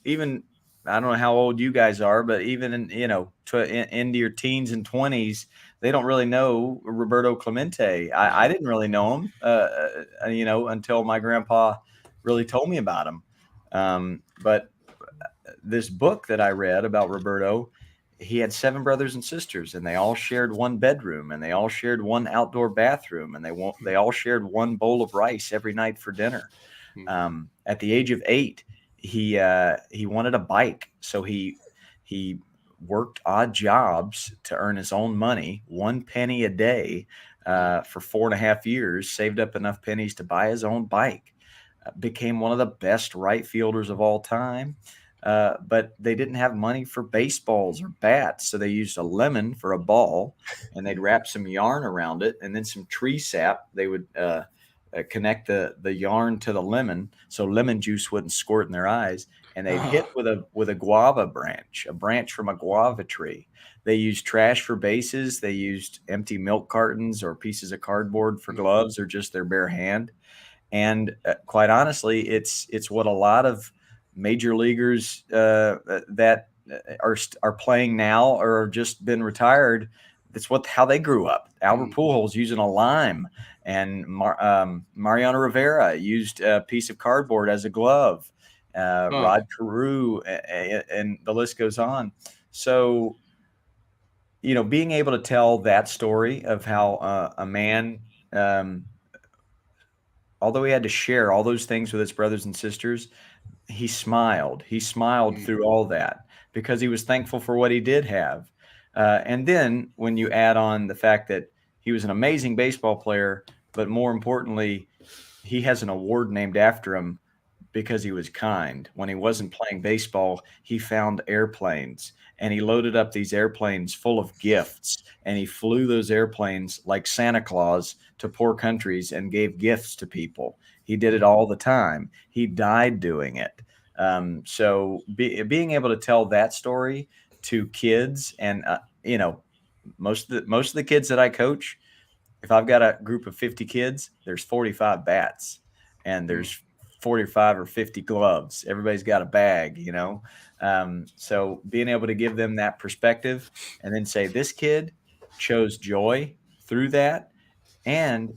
even, I don't know how old you guys are, but even into your teens and 20s, they don't really know Roberto Clemente. I didn't really know him, until my grandpa really told me about him. But this book that I read about Roberto, he had 7 brothers and sisters, and they all shared one bedroom, and they all shared one outdoor bathroom, and they all shared one bowl of rice every night for dinner. At the age of 8, he wanted a bike, so he worked odd jobs to earn his own money, 1 penny a day, for 4.5 years, saved up enough pennies to buy his own bike, became one of the best right fielders of all time. But they didn't have money for baseballs or bats, so they used a lemon for a ball, and they'd wrap some yarn around it, and then some tree sap. They would connect the yarn to the lemon, so lemon juice wouldn't squirt in their eyes, and they'd hit with a guava branch, a branch from a guava tree. They used trash for bases. They used empty milk cartons or pieces of cardboard for gloves, or just their bare hand. And quite honestly, it's what a lot of major leaguers that are playing now or have just been retired. That's how they grew up. Albert Pujols using a lime, and Mariano Rivera used a piece of cardboard as a glove. Rod Carew, and the list goes on. So, being able to tell that story of how a man, although he had to share all those things with his brothers and sisters, he smiled. He smiled through all that because he was thankful for what he did have. And then when you add on the fact that he was an amazing baseball player, but more importantly, he has an award named after him because he was kind. When he wasn't playing baseball, he found airplanes, and he loaded up these airplanes full of gifts, and he flew those airplanes like Santa Claus to poor countries and gave gifts to people. He did it all the time. He died doing it. So being able to tell that story to kids, and most of the kids that I coach, if I've got a group of 50 kids, there's 45 bats, and there's 45 or 50 gloves. Everybody's got a bag, So being able to give them that perspective, and then say this kid chose joy through that and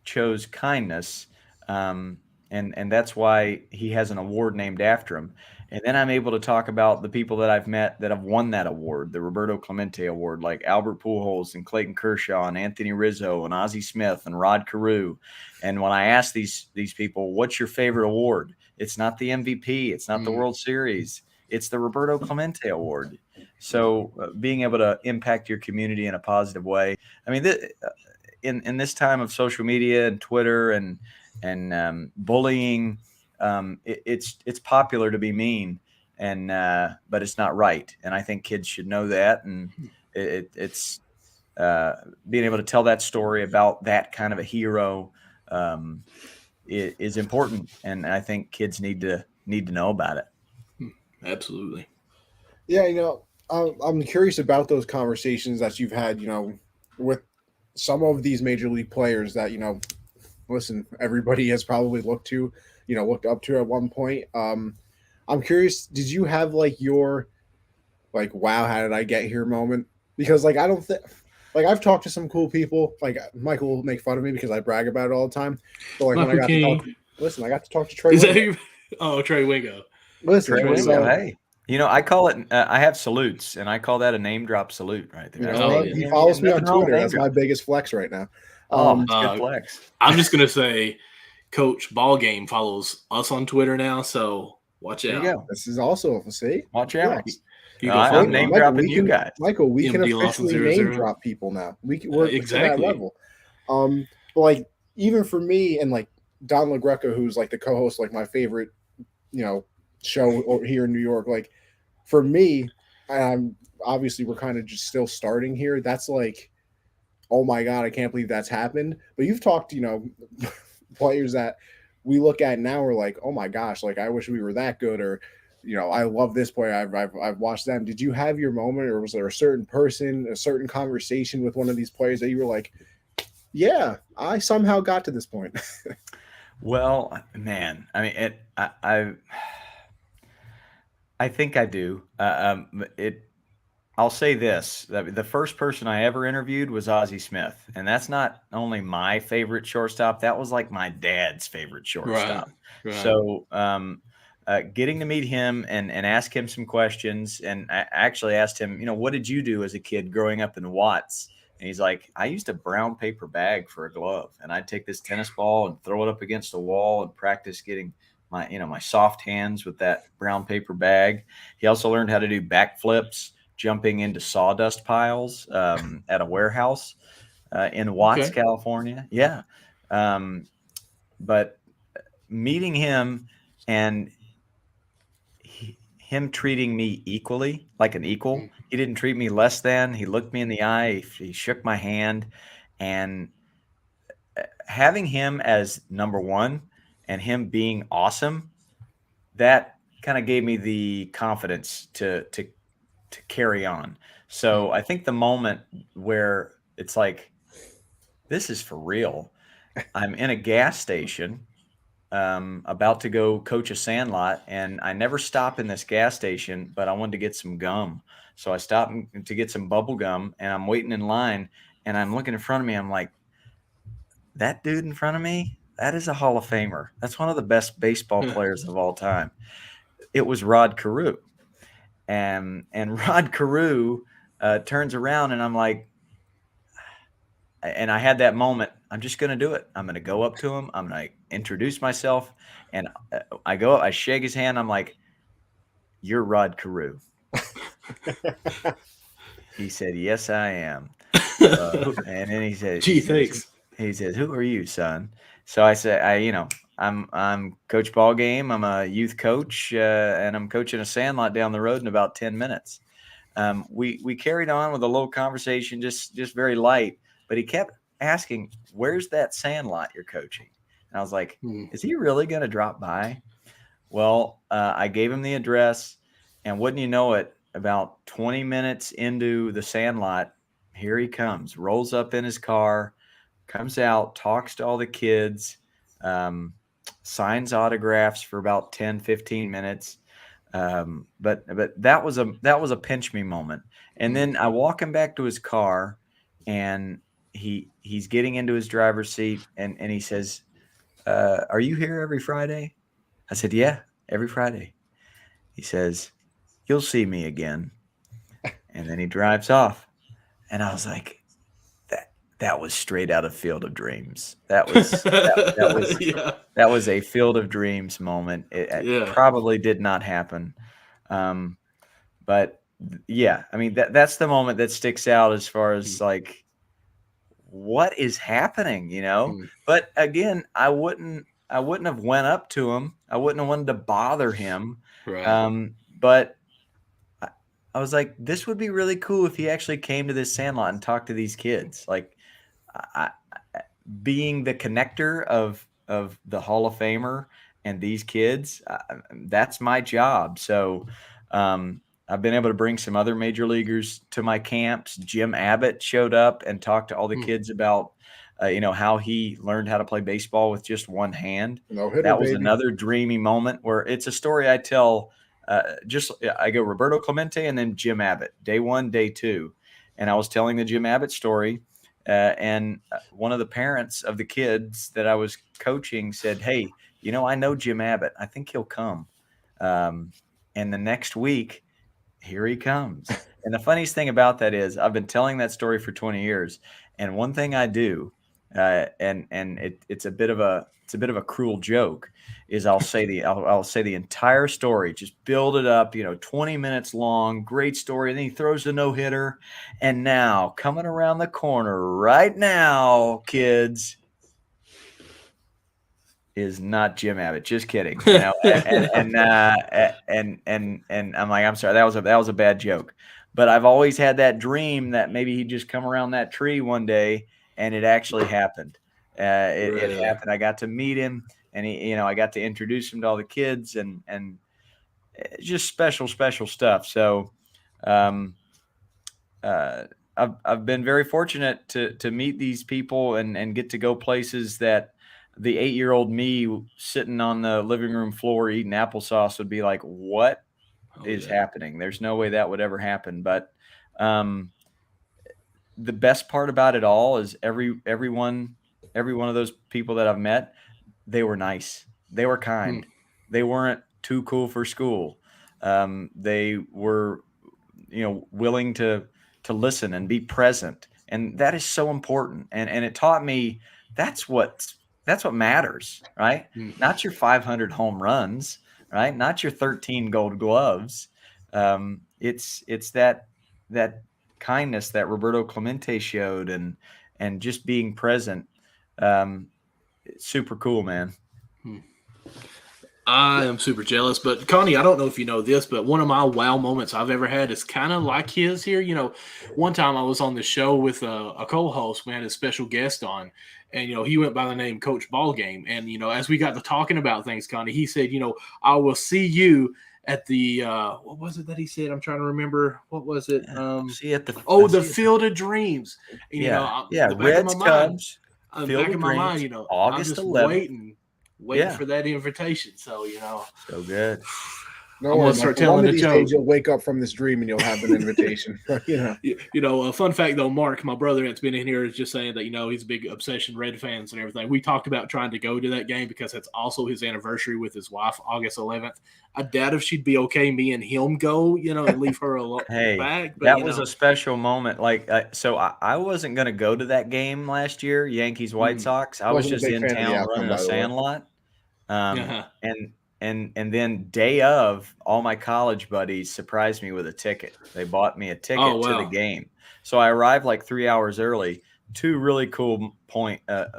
chose kindness. And that's why he has an award named after him. And then I'm able to talk about the people that I've met that have won that award, the Roberto Clemente Award, like Albert Pujols and Clayton Kershaw and Anthony Rizzo and Ozzie Smith and Rod Carew. And when I ask these people, what's your favorite award? It's not the MVP. It's not the World Series. It's the Roberto Clemente Award. So being able to impact your community in a positive way. I mean, in this time of social media and Twitter and bullying, it's popular to be mean, and but it's not right. And I think kids should know that. And it's being able to tell that story about that kind of a hero is important, and I think kids need to know about it. Absolutely. Yeah, I'm curious about those conversations that you've had, with some of these major league players that listen, everybody has probably looked up to at one point. I'm curious, did you have like your like, wow, how did I get here moment? Because like I don't think like I've talked to some cool people. Like Michael will make fun of me because I brag about it all the time. But like Michael when I got King. to talk, listen, I got to talk to Trey. Is that Wingo. who? Oh, Trey Wingo. Listen, Trey Wingo, so, hey. I call it. I have salutes, and I call that a name drop salute right there. You know what? He follows me on Twitter. That's my biggest flex right now. It's good flex. I'm just gonna say, Coach Ballgame follows us on Twitter now, so watch out. There you go. This is also watch out. I'm name dropping you guys. Michael, we can MD officially name drop people now. We're exactly to that level. But like even for me and like Don LaGreca, who's like the co-host, like my favorite, show here in New York. Like for me, obviously we're kind of just still starting here. That's like, oh my God, I can't believe that's happened. But you've talked, players that we look at now are like, oh my gosh, like I wish we were that good, or I love this player. I've watched them. Did you have your moment, or was there a certain person, a certain conversation with one of these players that you were like, yeah, I somehow got to this point? Well, man, I mean, I think I do. I'll say this: the first person I ever interviewed was Ozzie Smith, and that's not only my favorite shortstop. That was like my dad's favorite shortstop. Right. So, getting to meet him and ask him some questions, and I actually asked him, what did you do as a kid growing up in Watts? And he's like, I used a brown paper bag for a glove, and I'd take this tennis ball and throw it up against a wall and practice getting my soft hands with that brown paper bag. He also learned how to do backflips, jumping into sawdust piles at a warehouse in Watts, California. Yeah. But meeting him and him treating me equally, like an equal. He didn't treat me less than. He looked me in the eye. He shook my hand. And having him as number one and him being awesome, that kind of gave me the confidence to carry on. So I think the moment where it's like, this is for real. I'm in a gas station, about to go coach a sandlot, and I never stop in this gas station, but I wanted to get some gum. So I stopped to get some bubble gum, and I'm waiting in line, and I'm looking in front of me. I'm like, that dude in front of me, that is a Hall of Famer. That's one of the best baseball players of all time. It was Rod Carew. And Rod Carew turns around, and I'm like, and I had that moment. I'm just going to do it. I'm going to go up to him. I'm going to introduce myself. And I go up, I shake his hand. I'm like, you're Rod Carew. He said, yes, I am. And then he said, gee, thanks. He says, who are you, son? So I said, I'm Coach Ballgame. I'm a youth coach, and I'm coaching a sandlot down the road in about 10 minutes. We carried on with a little conversation, just very light, but he kept asking, where's that sandlot you're coaching? And I was like, is he really going to drop by? Well, I gave him the address, and wouldn't you know it, about 20 minutes into the sandlot, here he comes, rolls up in his car, comes out, talks to all the kids, signs autographs for about 10, 15 minutes. But that was a pinch me moment. And then I walk him back to his car, and he's getting into his driver's seat, and he says, are you here every Friday? I said, yeah, every Friday. He says, you'll see me again. And then he drives off. And I was like, that was straight out of Field of Dreams. That was a Field of Dreams moment. It probably did not happen. But yeah, I mean, that's the moment that sticks out as far as like, what is happening, But again, I wouldn't have went up to him. I wouldn't have wanted to bother him. Right. But I was like, this would be really cool if he actually came to this sandlot and talked to these kids. Like, being the connector of the Hall of Famer and these kids, that's my job. So I've been able to bring some other major leaguers to my camps. Jim Abbott showed up and talked to all the kids about how he learned how to play baseball with just one hand. No hitter, that was baby. another dreamy moment where it's a story I tell. I go Roberto Clemente and then Jim Abbott, day 1, day 2. And I was telling the Jim Abbott story. And one of the parents of the kids that I was coaching said, "Hey, I know Jim Abbott. I think he'll come." And the next week, here he comes. And the funniest thing about that is I've been telling that story for 20 years. And one thing I do, and it's a bit of a cruel joke, is I'll say the entire story, just build it up, 20 minutes long, great story. And then he throws the no-hitter. And now coming around the corner right now, kids, is not Jim Abbott. Just kidding. And I'm like, I'm sorry, that was a bad joke. But I've always had that dream that maybe he'd just come around that tree one day, and it actually happened. It happened. I got to meet him, and I got to introduce him to all the kids, and just special stuff. So, I've been very fortunate to meet these people and get to go places that the 8-year-old me sitting on the living room floor eating applesauce would be like, what is happening? There's no way that would ever happen. But the best part about it all is every one of those people that I've met, they were nice. They were kind. They weren't too cool for school. They were, willing to listen and be present. And that is so important. And it taught me that's what matters, right? Not your 500 home runs, right? Not your 13 gold gloves. It's that kindness that Roberto Clemente showed and just being present. Super cool, man. I am super jealous, but Connie, I don't know if you know this, but one of my wow moments I've ever had is kind of like his here. One time I was on the show with a co-host. We had a special guest on, and he went by the name Coach Ballgame. And as we got to talking about things, Connie, he said, I will see you at the what was it that he said? I'm trying to remember. What was it? See you at the Field of Dreams. And, Reds Cubs. Back in my mind, August I'm just 11th. waiting for that invitation. So, so good. No, I'm gonna start telling the joke. You'll wake up from this dream and you'll have an invitation. A fun fact though, Mark, my brother that's been in here, is just saying that he's a big obsession Red fans and everything. We talked about trying to go to that game because it's also his anniversary with his wife, August 11th. I doubt if she'd be okay me and him go, and leave her alone. Back. But, that was a special moment. So I wasn't going to go to that game last year, Yankees White Sox. I was just in town running a sandlot. And then day of, all my college buddies surprised me with a ticket. They bought me a ticket to the game. So I arrived like 3 hours early. 2 really cool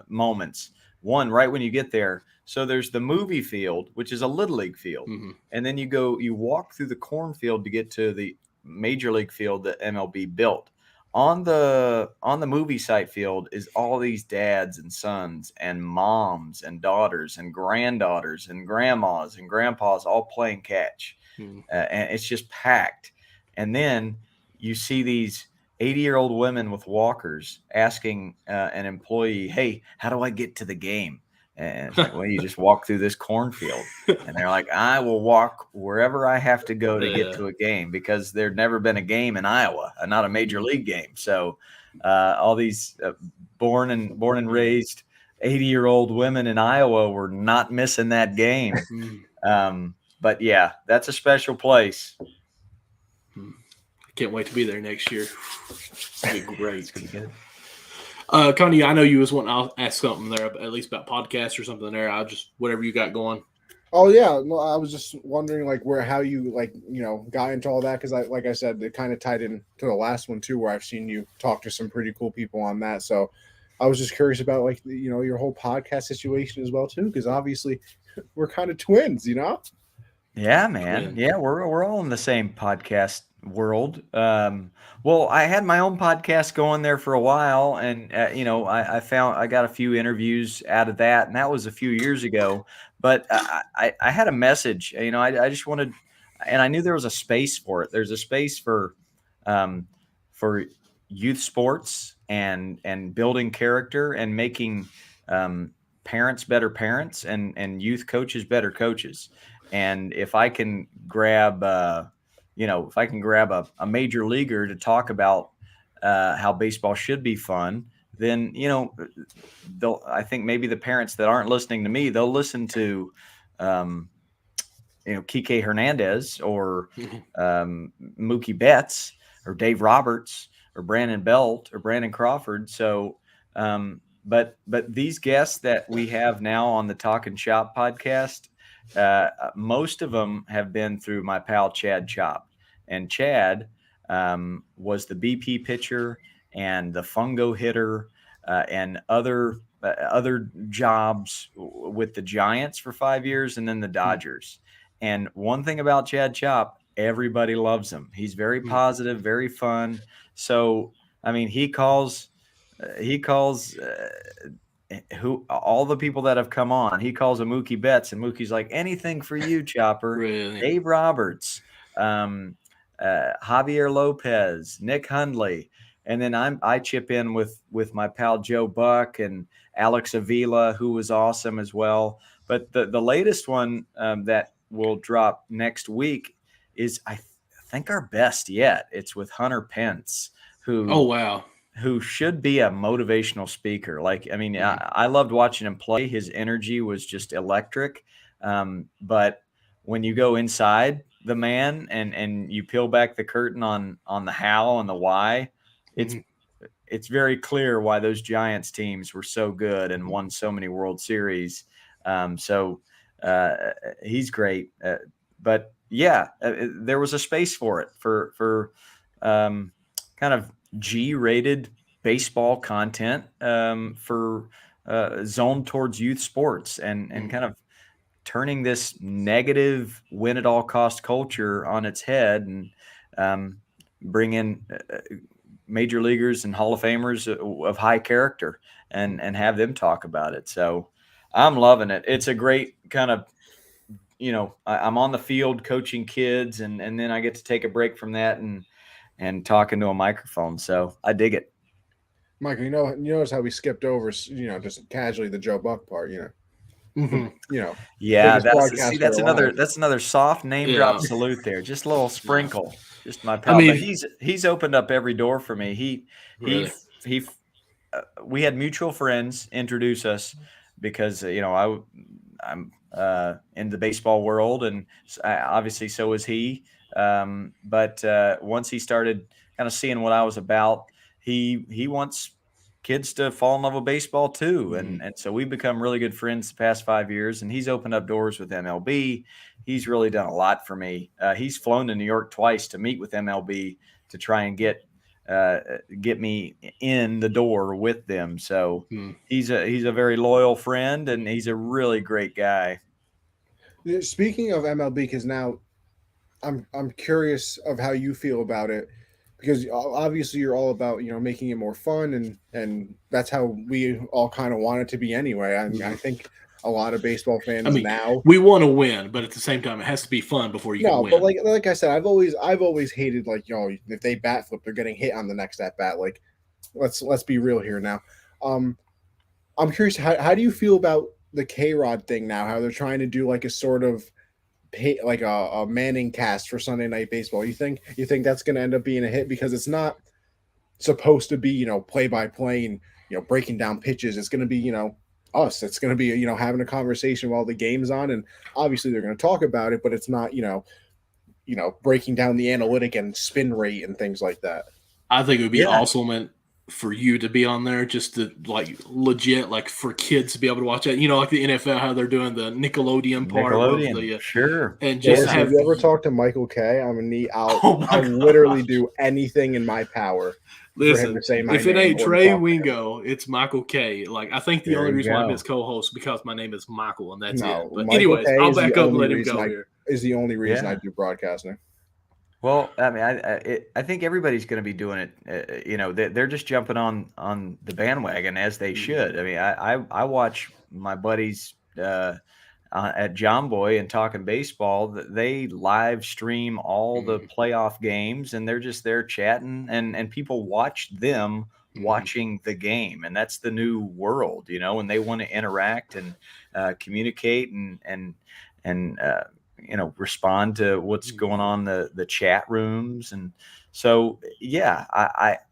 moments. One, right when you get there. So there's the movie field, which is a little league field. And then you walk through the cornfield to get to the major league field that MLB built. On the movie site field is all these dads and sons and moms and daughters and granddaughters and grandmas and grandpas all playing catch. And it's just packed. And then you see these 80-year-old women with walkers asking an employee, "Hey, how do I get to the game?" And it's like, well, you just walk through this cornfield. And they're like, I will walk wherever I have to go to get to a game, because there'd never been a game in Iowa, not a major league game. So all these born and raised 80-year-old women in Iowa were not missing that game. But yeah, that's a special place. Can't wait to be there next year. It'll be great. It's gonna be good. Connie, I know you was wanting to ask something there, at least about podcasts or something there. I'll just, whatever you got going. Oh yeah, no, I was just wondering how you got into all that, because like I said, it kind of tied in to the last one too, where I've seen you talk to some pretty cool people on that. So I was just curious about your whole podcast situation as well too, because obviously we're kind of twins, Yeah, man. Yeah, we're all in the same podcast world. Well, I had my own podcast going there for a while, and I found I got a few interviews out of that, and that was a few years ago. But I had a message. I just wanted, and I knew there was a space for it. There's a space for youth sports and building character and making parents better parents and youth coaches better coaches. And if I can grab, if I can grab a major leaguer to talk about how baseball should be fun, then, I think maybe the parents that aren't listening to me, they'll listen to, Kike Hernandez or Mookie Betts or Dave Roberts or Brandon Belt or Brandon Crawford. So, but these guests that we have now on the Talkin' Shop podcast, most of them have been through my pal Chad Chop. And Chad was the BP pitcher and the fungo hitter and other jobs with the Giants for 5 years and then the Dodgers. And one thing about Chad Chop, everybody loves him. He's very positive, very fun. So, I mean, he calls who all the people that have come on, he calls a Mookie Betts, and Mookie's like, anything for you, Chopper. Really? Dave Roberts, Javier Lopez, Nick Hundley. And then I chip in with my pal Joe Buck and Alex Avila, who was awesome as well. But the latest one that will drop next week is I think our best yet. It's with Hunter Pence, who should be a motivational speaker. Like, I mean, I loved watching him play. His energy was just electric. But when you go inside the man and you peel back the curtain on the how and the why, it's very clear why those Giants teams were so good and won so many World Series. So he's great. But yeah, there was a space for it for kind of G-rated baseball content for zoned towards youth sports and kind of turning this negative win at all cost culture on its head and bring in major leaguers and Hall of Famers of high character and have them talk about it. So I'm loving it. It's a great kind of, I'm on the field coaching kids and then I get to take a break from that and talking to a microphone. So I dig it. Michael, you notice how we skipped over, just casually the Joe Buck part, Yeah, that's another soft name drop salute there. Just a little sprinkle, just my pal. But he's opened up every door for me. We had mutual friends introduce us because I'm in the baseball world, and obviously so is he. But once he started kind of seeing what I was about, he wants kids to fall in love with baseball too. And so we've become really good friends the past 5 years, and he's opened up doors with MLB. He's really done a lot for me. He's flown to New York twice to meet with MLB to try and get me in the door with them. So he's a very loyal friend, and he's a really great guy. Speaking of MLB, because now I'm curious of how you feel about it, because obviously you're all about making it more fun, and that's how we all kind of want it to be anyway. I mean, I think a lot of baseball fans now we want to win, but at the same time it has to be fun before you can win. But like I said, I've always hated if they bat flip, they're getting hit on the next at bat. Like let's be real here now. I'm curious, how do you feel about the K-Rod thing now? How they're trying to do like a sort of like a Manning cast for Sunday Night Baseball. You think that's going to end up being a hit, because it's not supposed to be play by play and breaking down pitches. It's going to be us. It's going to be having a conversation while the game's on, and obviously they're going to talk about it, but it's not breaking down the analytic and spin rate and things like that. I think it would be awesome for you to be on there, just to legit for kids to be able to watch it. Like the NFL, how they're doing the Nickelodeon part of the sure. And just have you ever talked to Michael K? I'll literally do anything in my power. Listen, for him to say my if name it ain't Trey Wingo, it's Michael K. I think the only reason why I'm his co-host because my name is Michael, and that's it. But anyways, I'll back up and let him go here. Is the only reason I do broadcasting. Well, I mean, I think everybody's going to be doing it. They're just jumping on the bandwagon as they should. I mean, I watch my buddies. at John Boy and Talking Baseball, they live stream all the playoff games, and they're just there chatting, and people watch them watching the game, and that's the new world, and they want to interact and communicate and respond to what's going on the chat rooms. And so, yeah,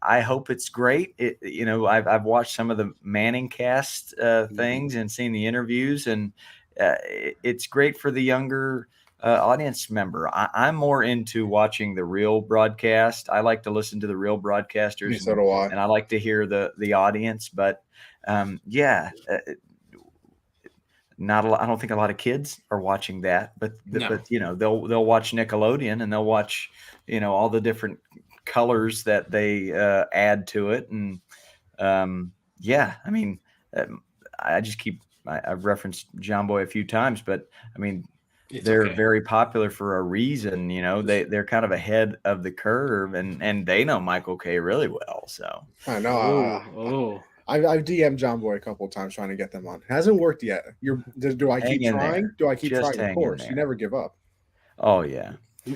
I hope it's great. I've watched some of the Manning cast things and seen the interviews, and it's great for the younger audience member. I'm more into watching the real broadcast. I like to listen to the real broadcasters, So do I. and I like to hear the audience. But not a lot. I don't think a lot of kids are watching that, but they'll watch Nickelodeon, and they'll watch all the different colors that they add to it. And I mean, I've referenced John Boy a few times, but I mean, they're very popular for a reason. They're kind of ahead of the curve, and they know Michael K really well. So I know. I've DM'd John Boy a couple of times trying to get them on. It hasn't worked yet. Do I keep trying? Do I keep trying? Of course. You never give up. Oh, yeah.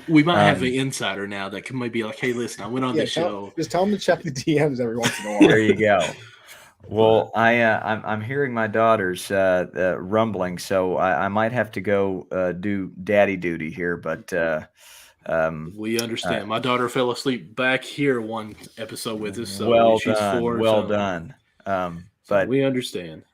We might have an insider now that can maybe like, hey, listen, I went on this show. Just tell them to check the DMs every once in a while. There you go. Well, I'm hearing my daughter's rumbling, so I might have to go do daddy duty here. But we understand. My daughter fell asleep back here one episode with us. So she's 4. Well done. But we understand.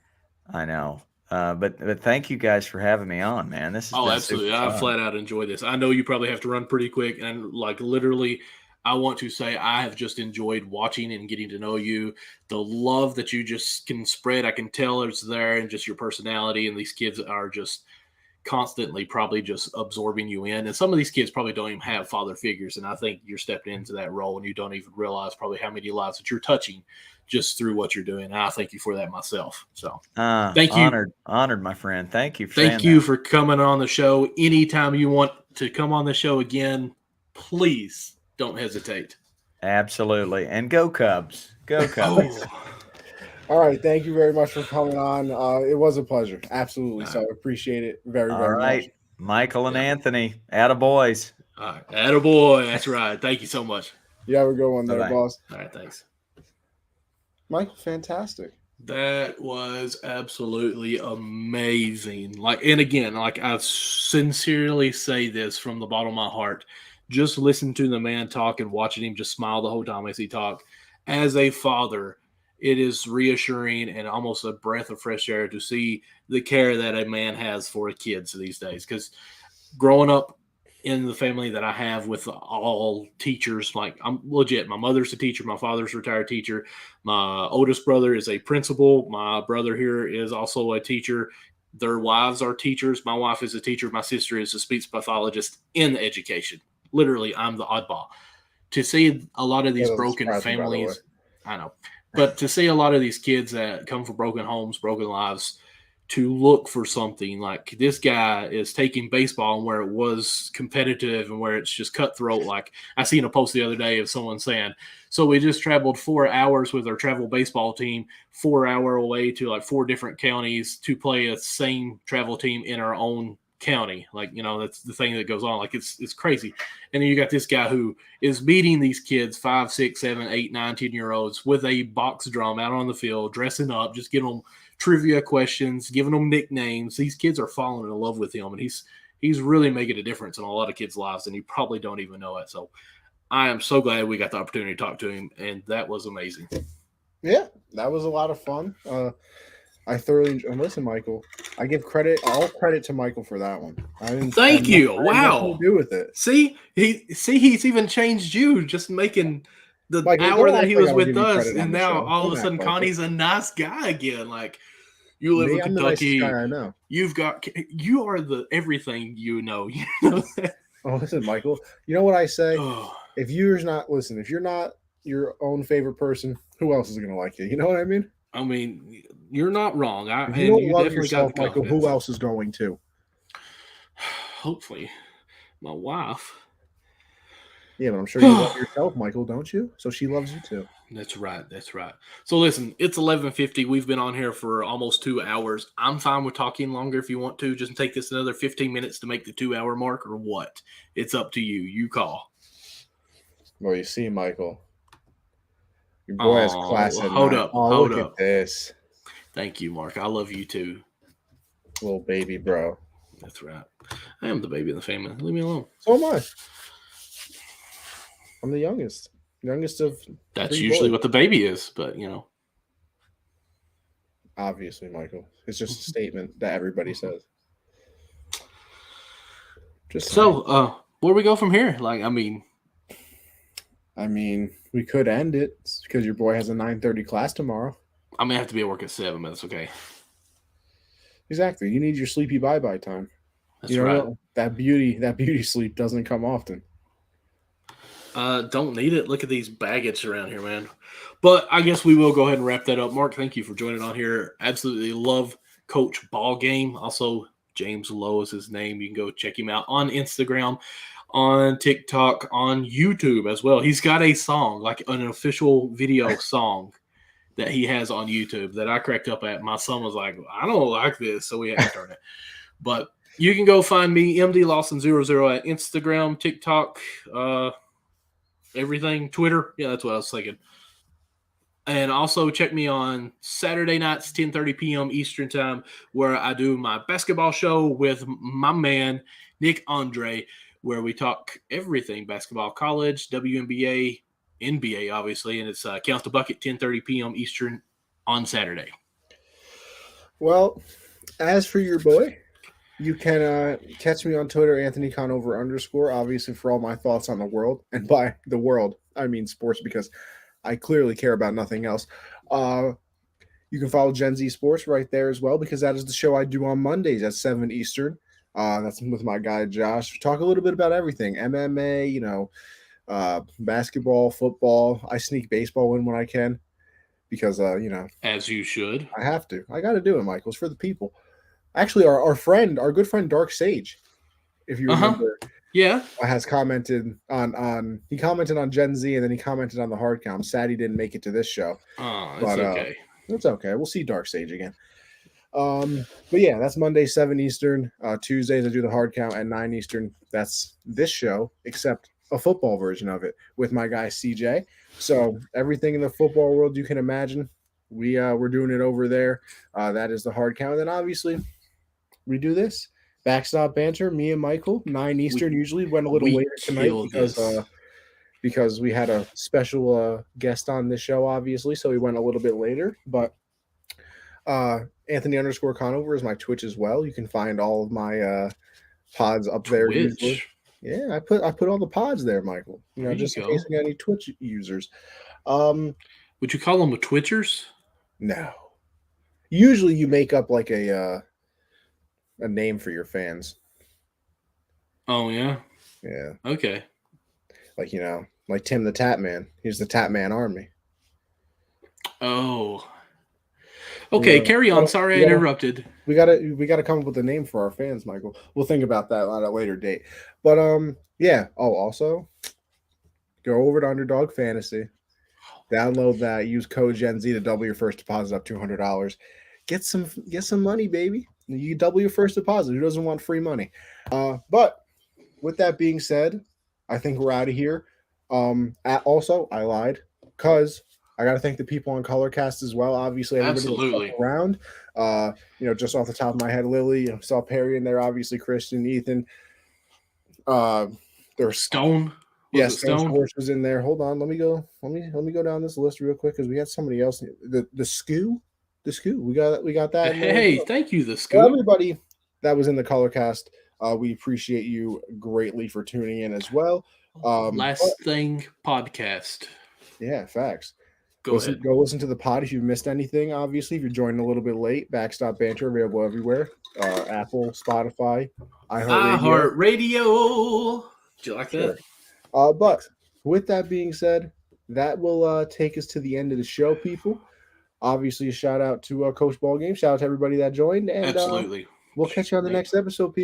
I know. But thank you guys for having me on, man. This is absolutely. I flat out enjoy this. I know you probably have to run pretty quick, and like literally, I want to say I have just enjoyed watching and getting to know you. The love that you just can spread, I can tell it's there, and just your personality. And these kids are just constantly probably just absorbing you in. And some of these kids probably don't even have father figures, and I think you're stepping into that role, and you don't even realize probably how many lives that you're touching just through what you're doing. And I thank you for that myself. So thank you. Honored, my friend. Thank you. Thank you for coming on the show. Anytime you want to come on the show again, please don't hesitate. Absolutely. And go Cubs. Go Cubs. All right. Thank you very much for coming on. It was a pleasure. Absolutely. So I appreciate it very, very much. Michael and Anthony, attaboys. All right. Attaboy. That's right. Thank you so much. You have a good one there, boss. All right. Thanks. Michael, fantastic. That was absolutely amazing. And again, I sincerely say this from the bottom of my heart. Just listen to the man talk and watching him just smile the whole time as he talked. As a father, it is reassuring and almost a breath of fresh air to see the care that a man has for kids these days. Because growing up in the family that I have with all teachers, like I'm legit, my mother's a teacher, my father's a retired teacher, my oldest brother is a principal, my brother here is also a teacher, their wives are teachers, my wife is a teacher, my sister is a speech pathologist in education. Literally, I'm the oddball. To see a lot of these broken families, I know, but to see a lot of these kids that come from broken homes, broken lives, to look for something like this guy is taking baseball and where it was competitive and where it's just cutthroat. Like I seen a post the other day of someone saying, so we just traveled 4 hours with our travel baseball team, 4 hour away to like 4 different counties to play a same travel team in our own county. Like, that's the thing that goes on. Like it's crazy. And then you got this guy who is meeting these kids, 5, 6, 7, 8, 9, 10-year-olds with a box drum out on the field, dressing up, just giving them trivia questions, giving them nicknames. These kids are falling in love with him, and he's really making a difference in a lot of kids' lives, and you probably don't even know it. So I am so glad we got the opportunity to talk to him, and that was amazing. Yeah, that was a lot of fun. I thoroughly enjoyed. Listen, Michael, I give all credit to Michael for that one. Thank you. Wow. Nothing to do with it. See, he's even changed you just making the Michael, hour that he was with us, and now all of a sudden Connie's a nice guy again. Like you live in Kentucky. I know. You are the everything you know. You know that? Oh, listen, Michael. You know what I say? If you're not your own favorite person, who else is going to like you? You know what I mean? I mean, you're not wrong. If you don't love yourself, Michael, who else is going to? Hopefully, my wife. Yeah, but I'm sure you love yourself, Michael, don't you? So she loves you too. That's right. That's right. So listen, it's 11:50. We've been on here for almost 2 hours. I'm fine with talking longer if you want to. Just take this another 15 minutes to make the 2-hour mark or what. It's up to you. You call. Well, you see, Michael, your boy has class at hold night. up. Oh, Hold look up. at this. Thank you, Mark. I love you too. Little baby bro. That's right. I am the baby of the family. Leave me alone. So am I. I'm the youngest. Youngest of That's usually what the baby is, but Obviously, Michael. It's just a statement that everybody says. Just so, where we go from here? we could end it because your boy has a 9:30 class tomorrow. I'm gonna have to be at work at 7, but that's okay. Exactly. You need your sleepy bye-bye time. That's right. That beauty sleep doesn't come often. Don't need it. Look at these baggage around here, man. But I guess we will go ahead and wrap that up. Mark, thank you for joining on here. Absolutely love Coach Ballgame. Also, James Lowe is his name. You can go check him out on Instagram, on TikTok, on YouTube as well. He's got a song, like an official video song that he has on YouTube that I cracked up at. My son was like, I don't like this, so we had to turn it. But you can go find me, MD Lawson00 at Instagram, TikTok, everything, Twitter. Yeah, that's what I was thinking. And also check me on Saturday nights, 10:30 p.m. Eastern time, where I do my basketball show with my man, Nick Andre, where we talk everything basketball, college, WNBA, NBA, obviously, and it's Counts the Bucket, 10:30 p.m. Eastern on Saturday. Well, as for your boy, you can catch me on Twitter, AnthonyConover_, obviously, for all my thoughts on the world. And by the world, I mean sports, because I clearly care about nothing else. You can follow Gen Z Sports right there as well, because that is the show I do on Mondays at 7 Eastern. That's with my guy, Josh. Talk a little bit about everything, MMA, basketball, football. I sneak baseball in when I can because, as you should. I have to. I got to do it, Michael. It's for the people. Actually, our good friend Dark Sage, if you remember, has commented on he commented on Gen Z, and then he commented on the hard count. I'm sad he didn't make it to this show. Oh, that's okay. It's okay. We'll see Dark Sage again. But yeah, that's Monday, 7 Eastern. Tuesdays I do the hard count at 9 Eastern. That's this show, except a football version of it with my guy CJ. So everything in the football world you can imagine, we're doing it over there. That is the hard count. And then obviously we do this Backstop Banter, me and Michael, 9 Eastern. Usually went a little later tonight because we had a special guest on this show, obviously, so we went a little bit later. But Anthony_Conover is my Twitch as well. You can find all of my pods up there. Usually. Yeah, I put all the pods there, Michael. Just in case we got any Twitch users. Would you call them the Twitchers? No. Usually you make up like a name for your fans. Oh yeah? Yeah. Okay. Like Tim the Tap Man. He's the Tap Man Army. Oh. Okay, carry on. Sorry I interrupted. We gotta come up with a name for our fans, Michael. We'll think about that at a later date. But yeah. Oh, also go over to Underdog Fantasy. Download that. Use code Gen Z to double your first deposit up $200. Get some money, baby. You double your first deposit. Who doesn't want free money? But with that being said, I think we're out of here. Also, I lied because I got to thank the people on Colorcast as well. Obviously, everybody around. Just off the top of my head, Lily, saw Perry in there. Obviously, Christian, Ethan. There's Stone. Yes, Stone Horse was in there. Hold on, let me go down this list real quick because we had somebody else. The Scoo. We got that. Hey, thank you, the Scoo. Everybody that was in the Colorcast, we appreciate you greatly for tuning in as well. Last Thing podcast. Yeah, facts. Go listen to the pod if you've missed anything. Obviously, if you're joining a little bit late, Backstop Banter available everywhere. Apple, Spotify, iHeartRadio. Did you like that? But with that being said, that will take us to the end of the show, people. Obviously, a shout out to Coach Ballgame. Shout out to everybody that joined. And absolutely. We'll catch you on the next episode, people.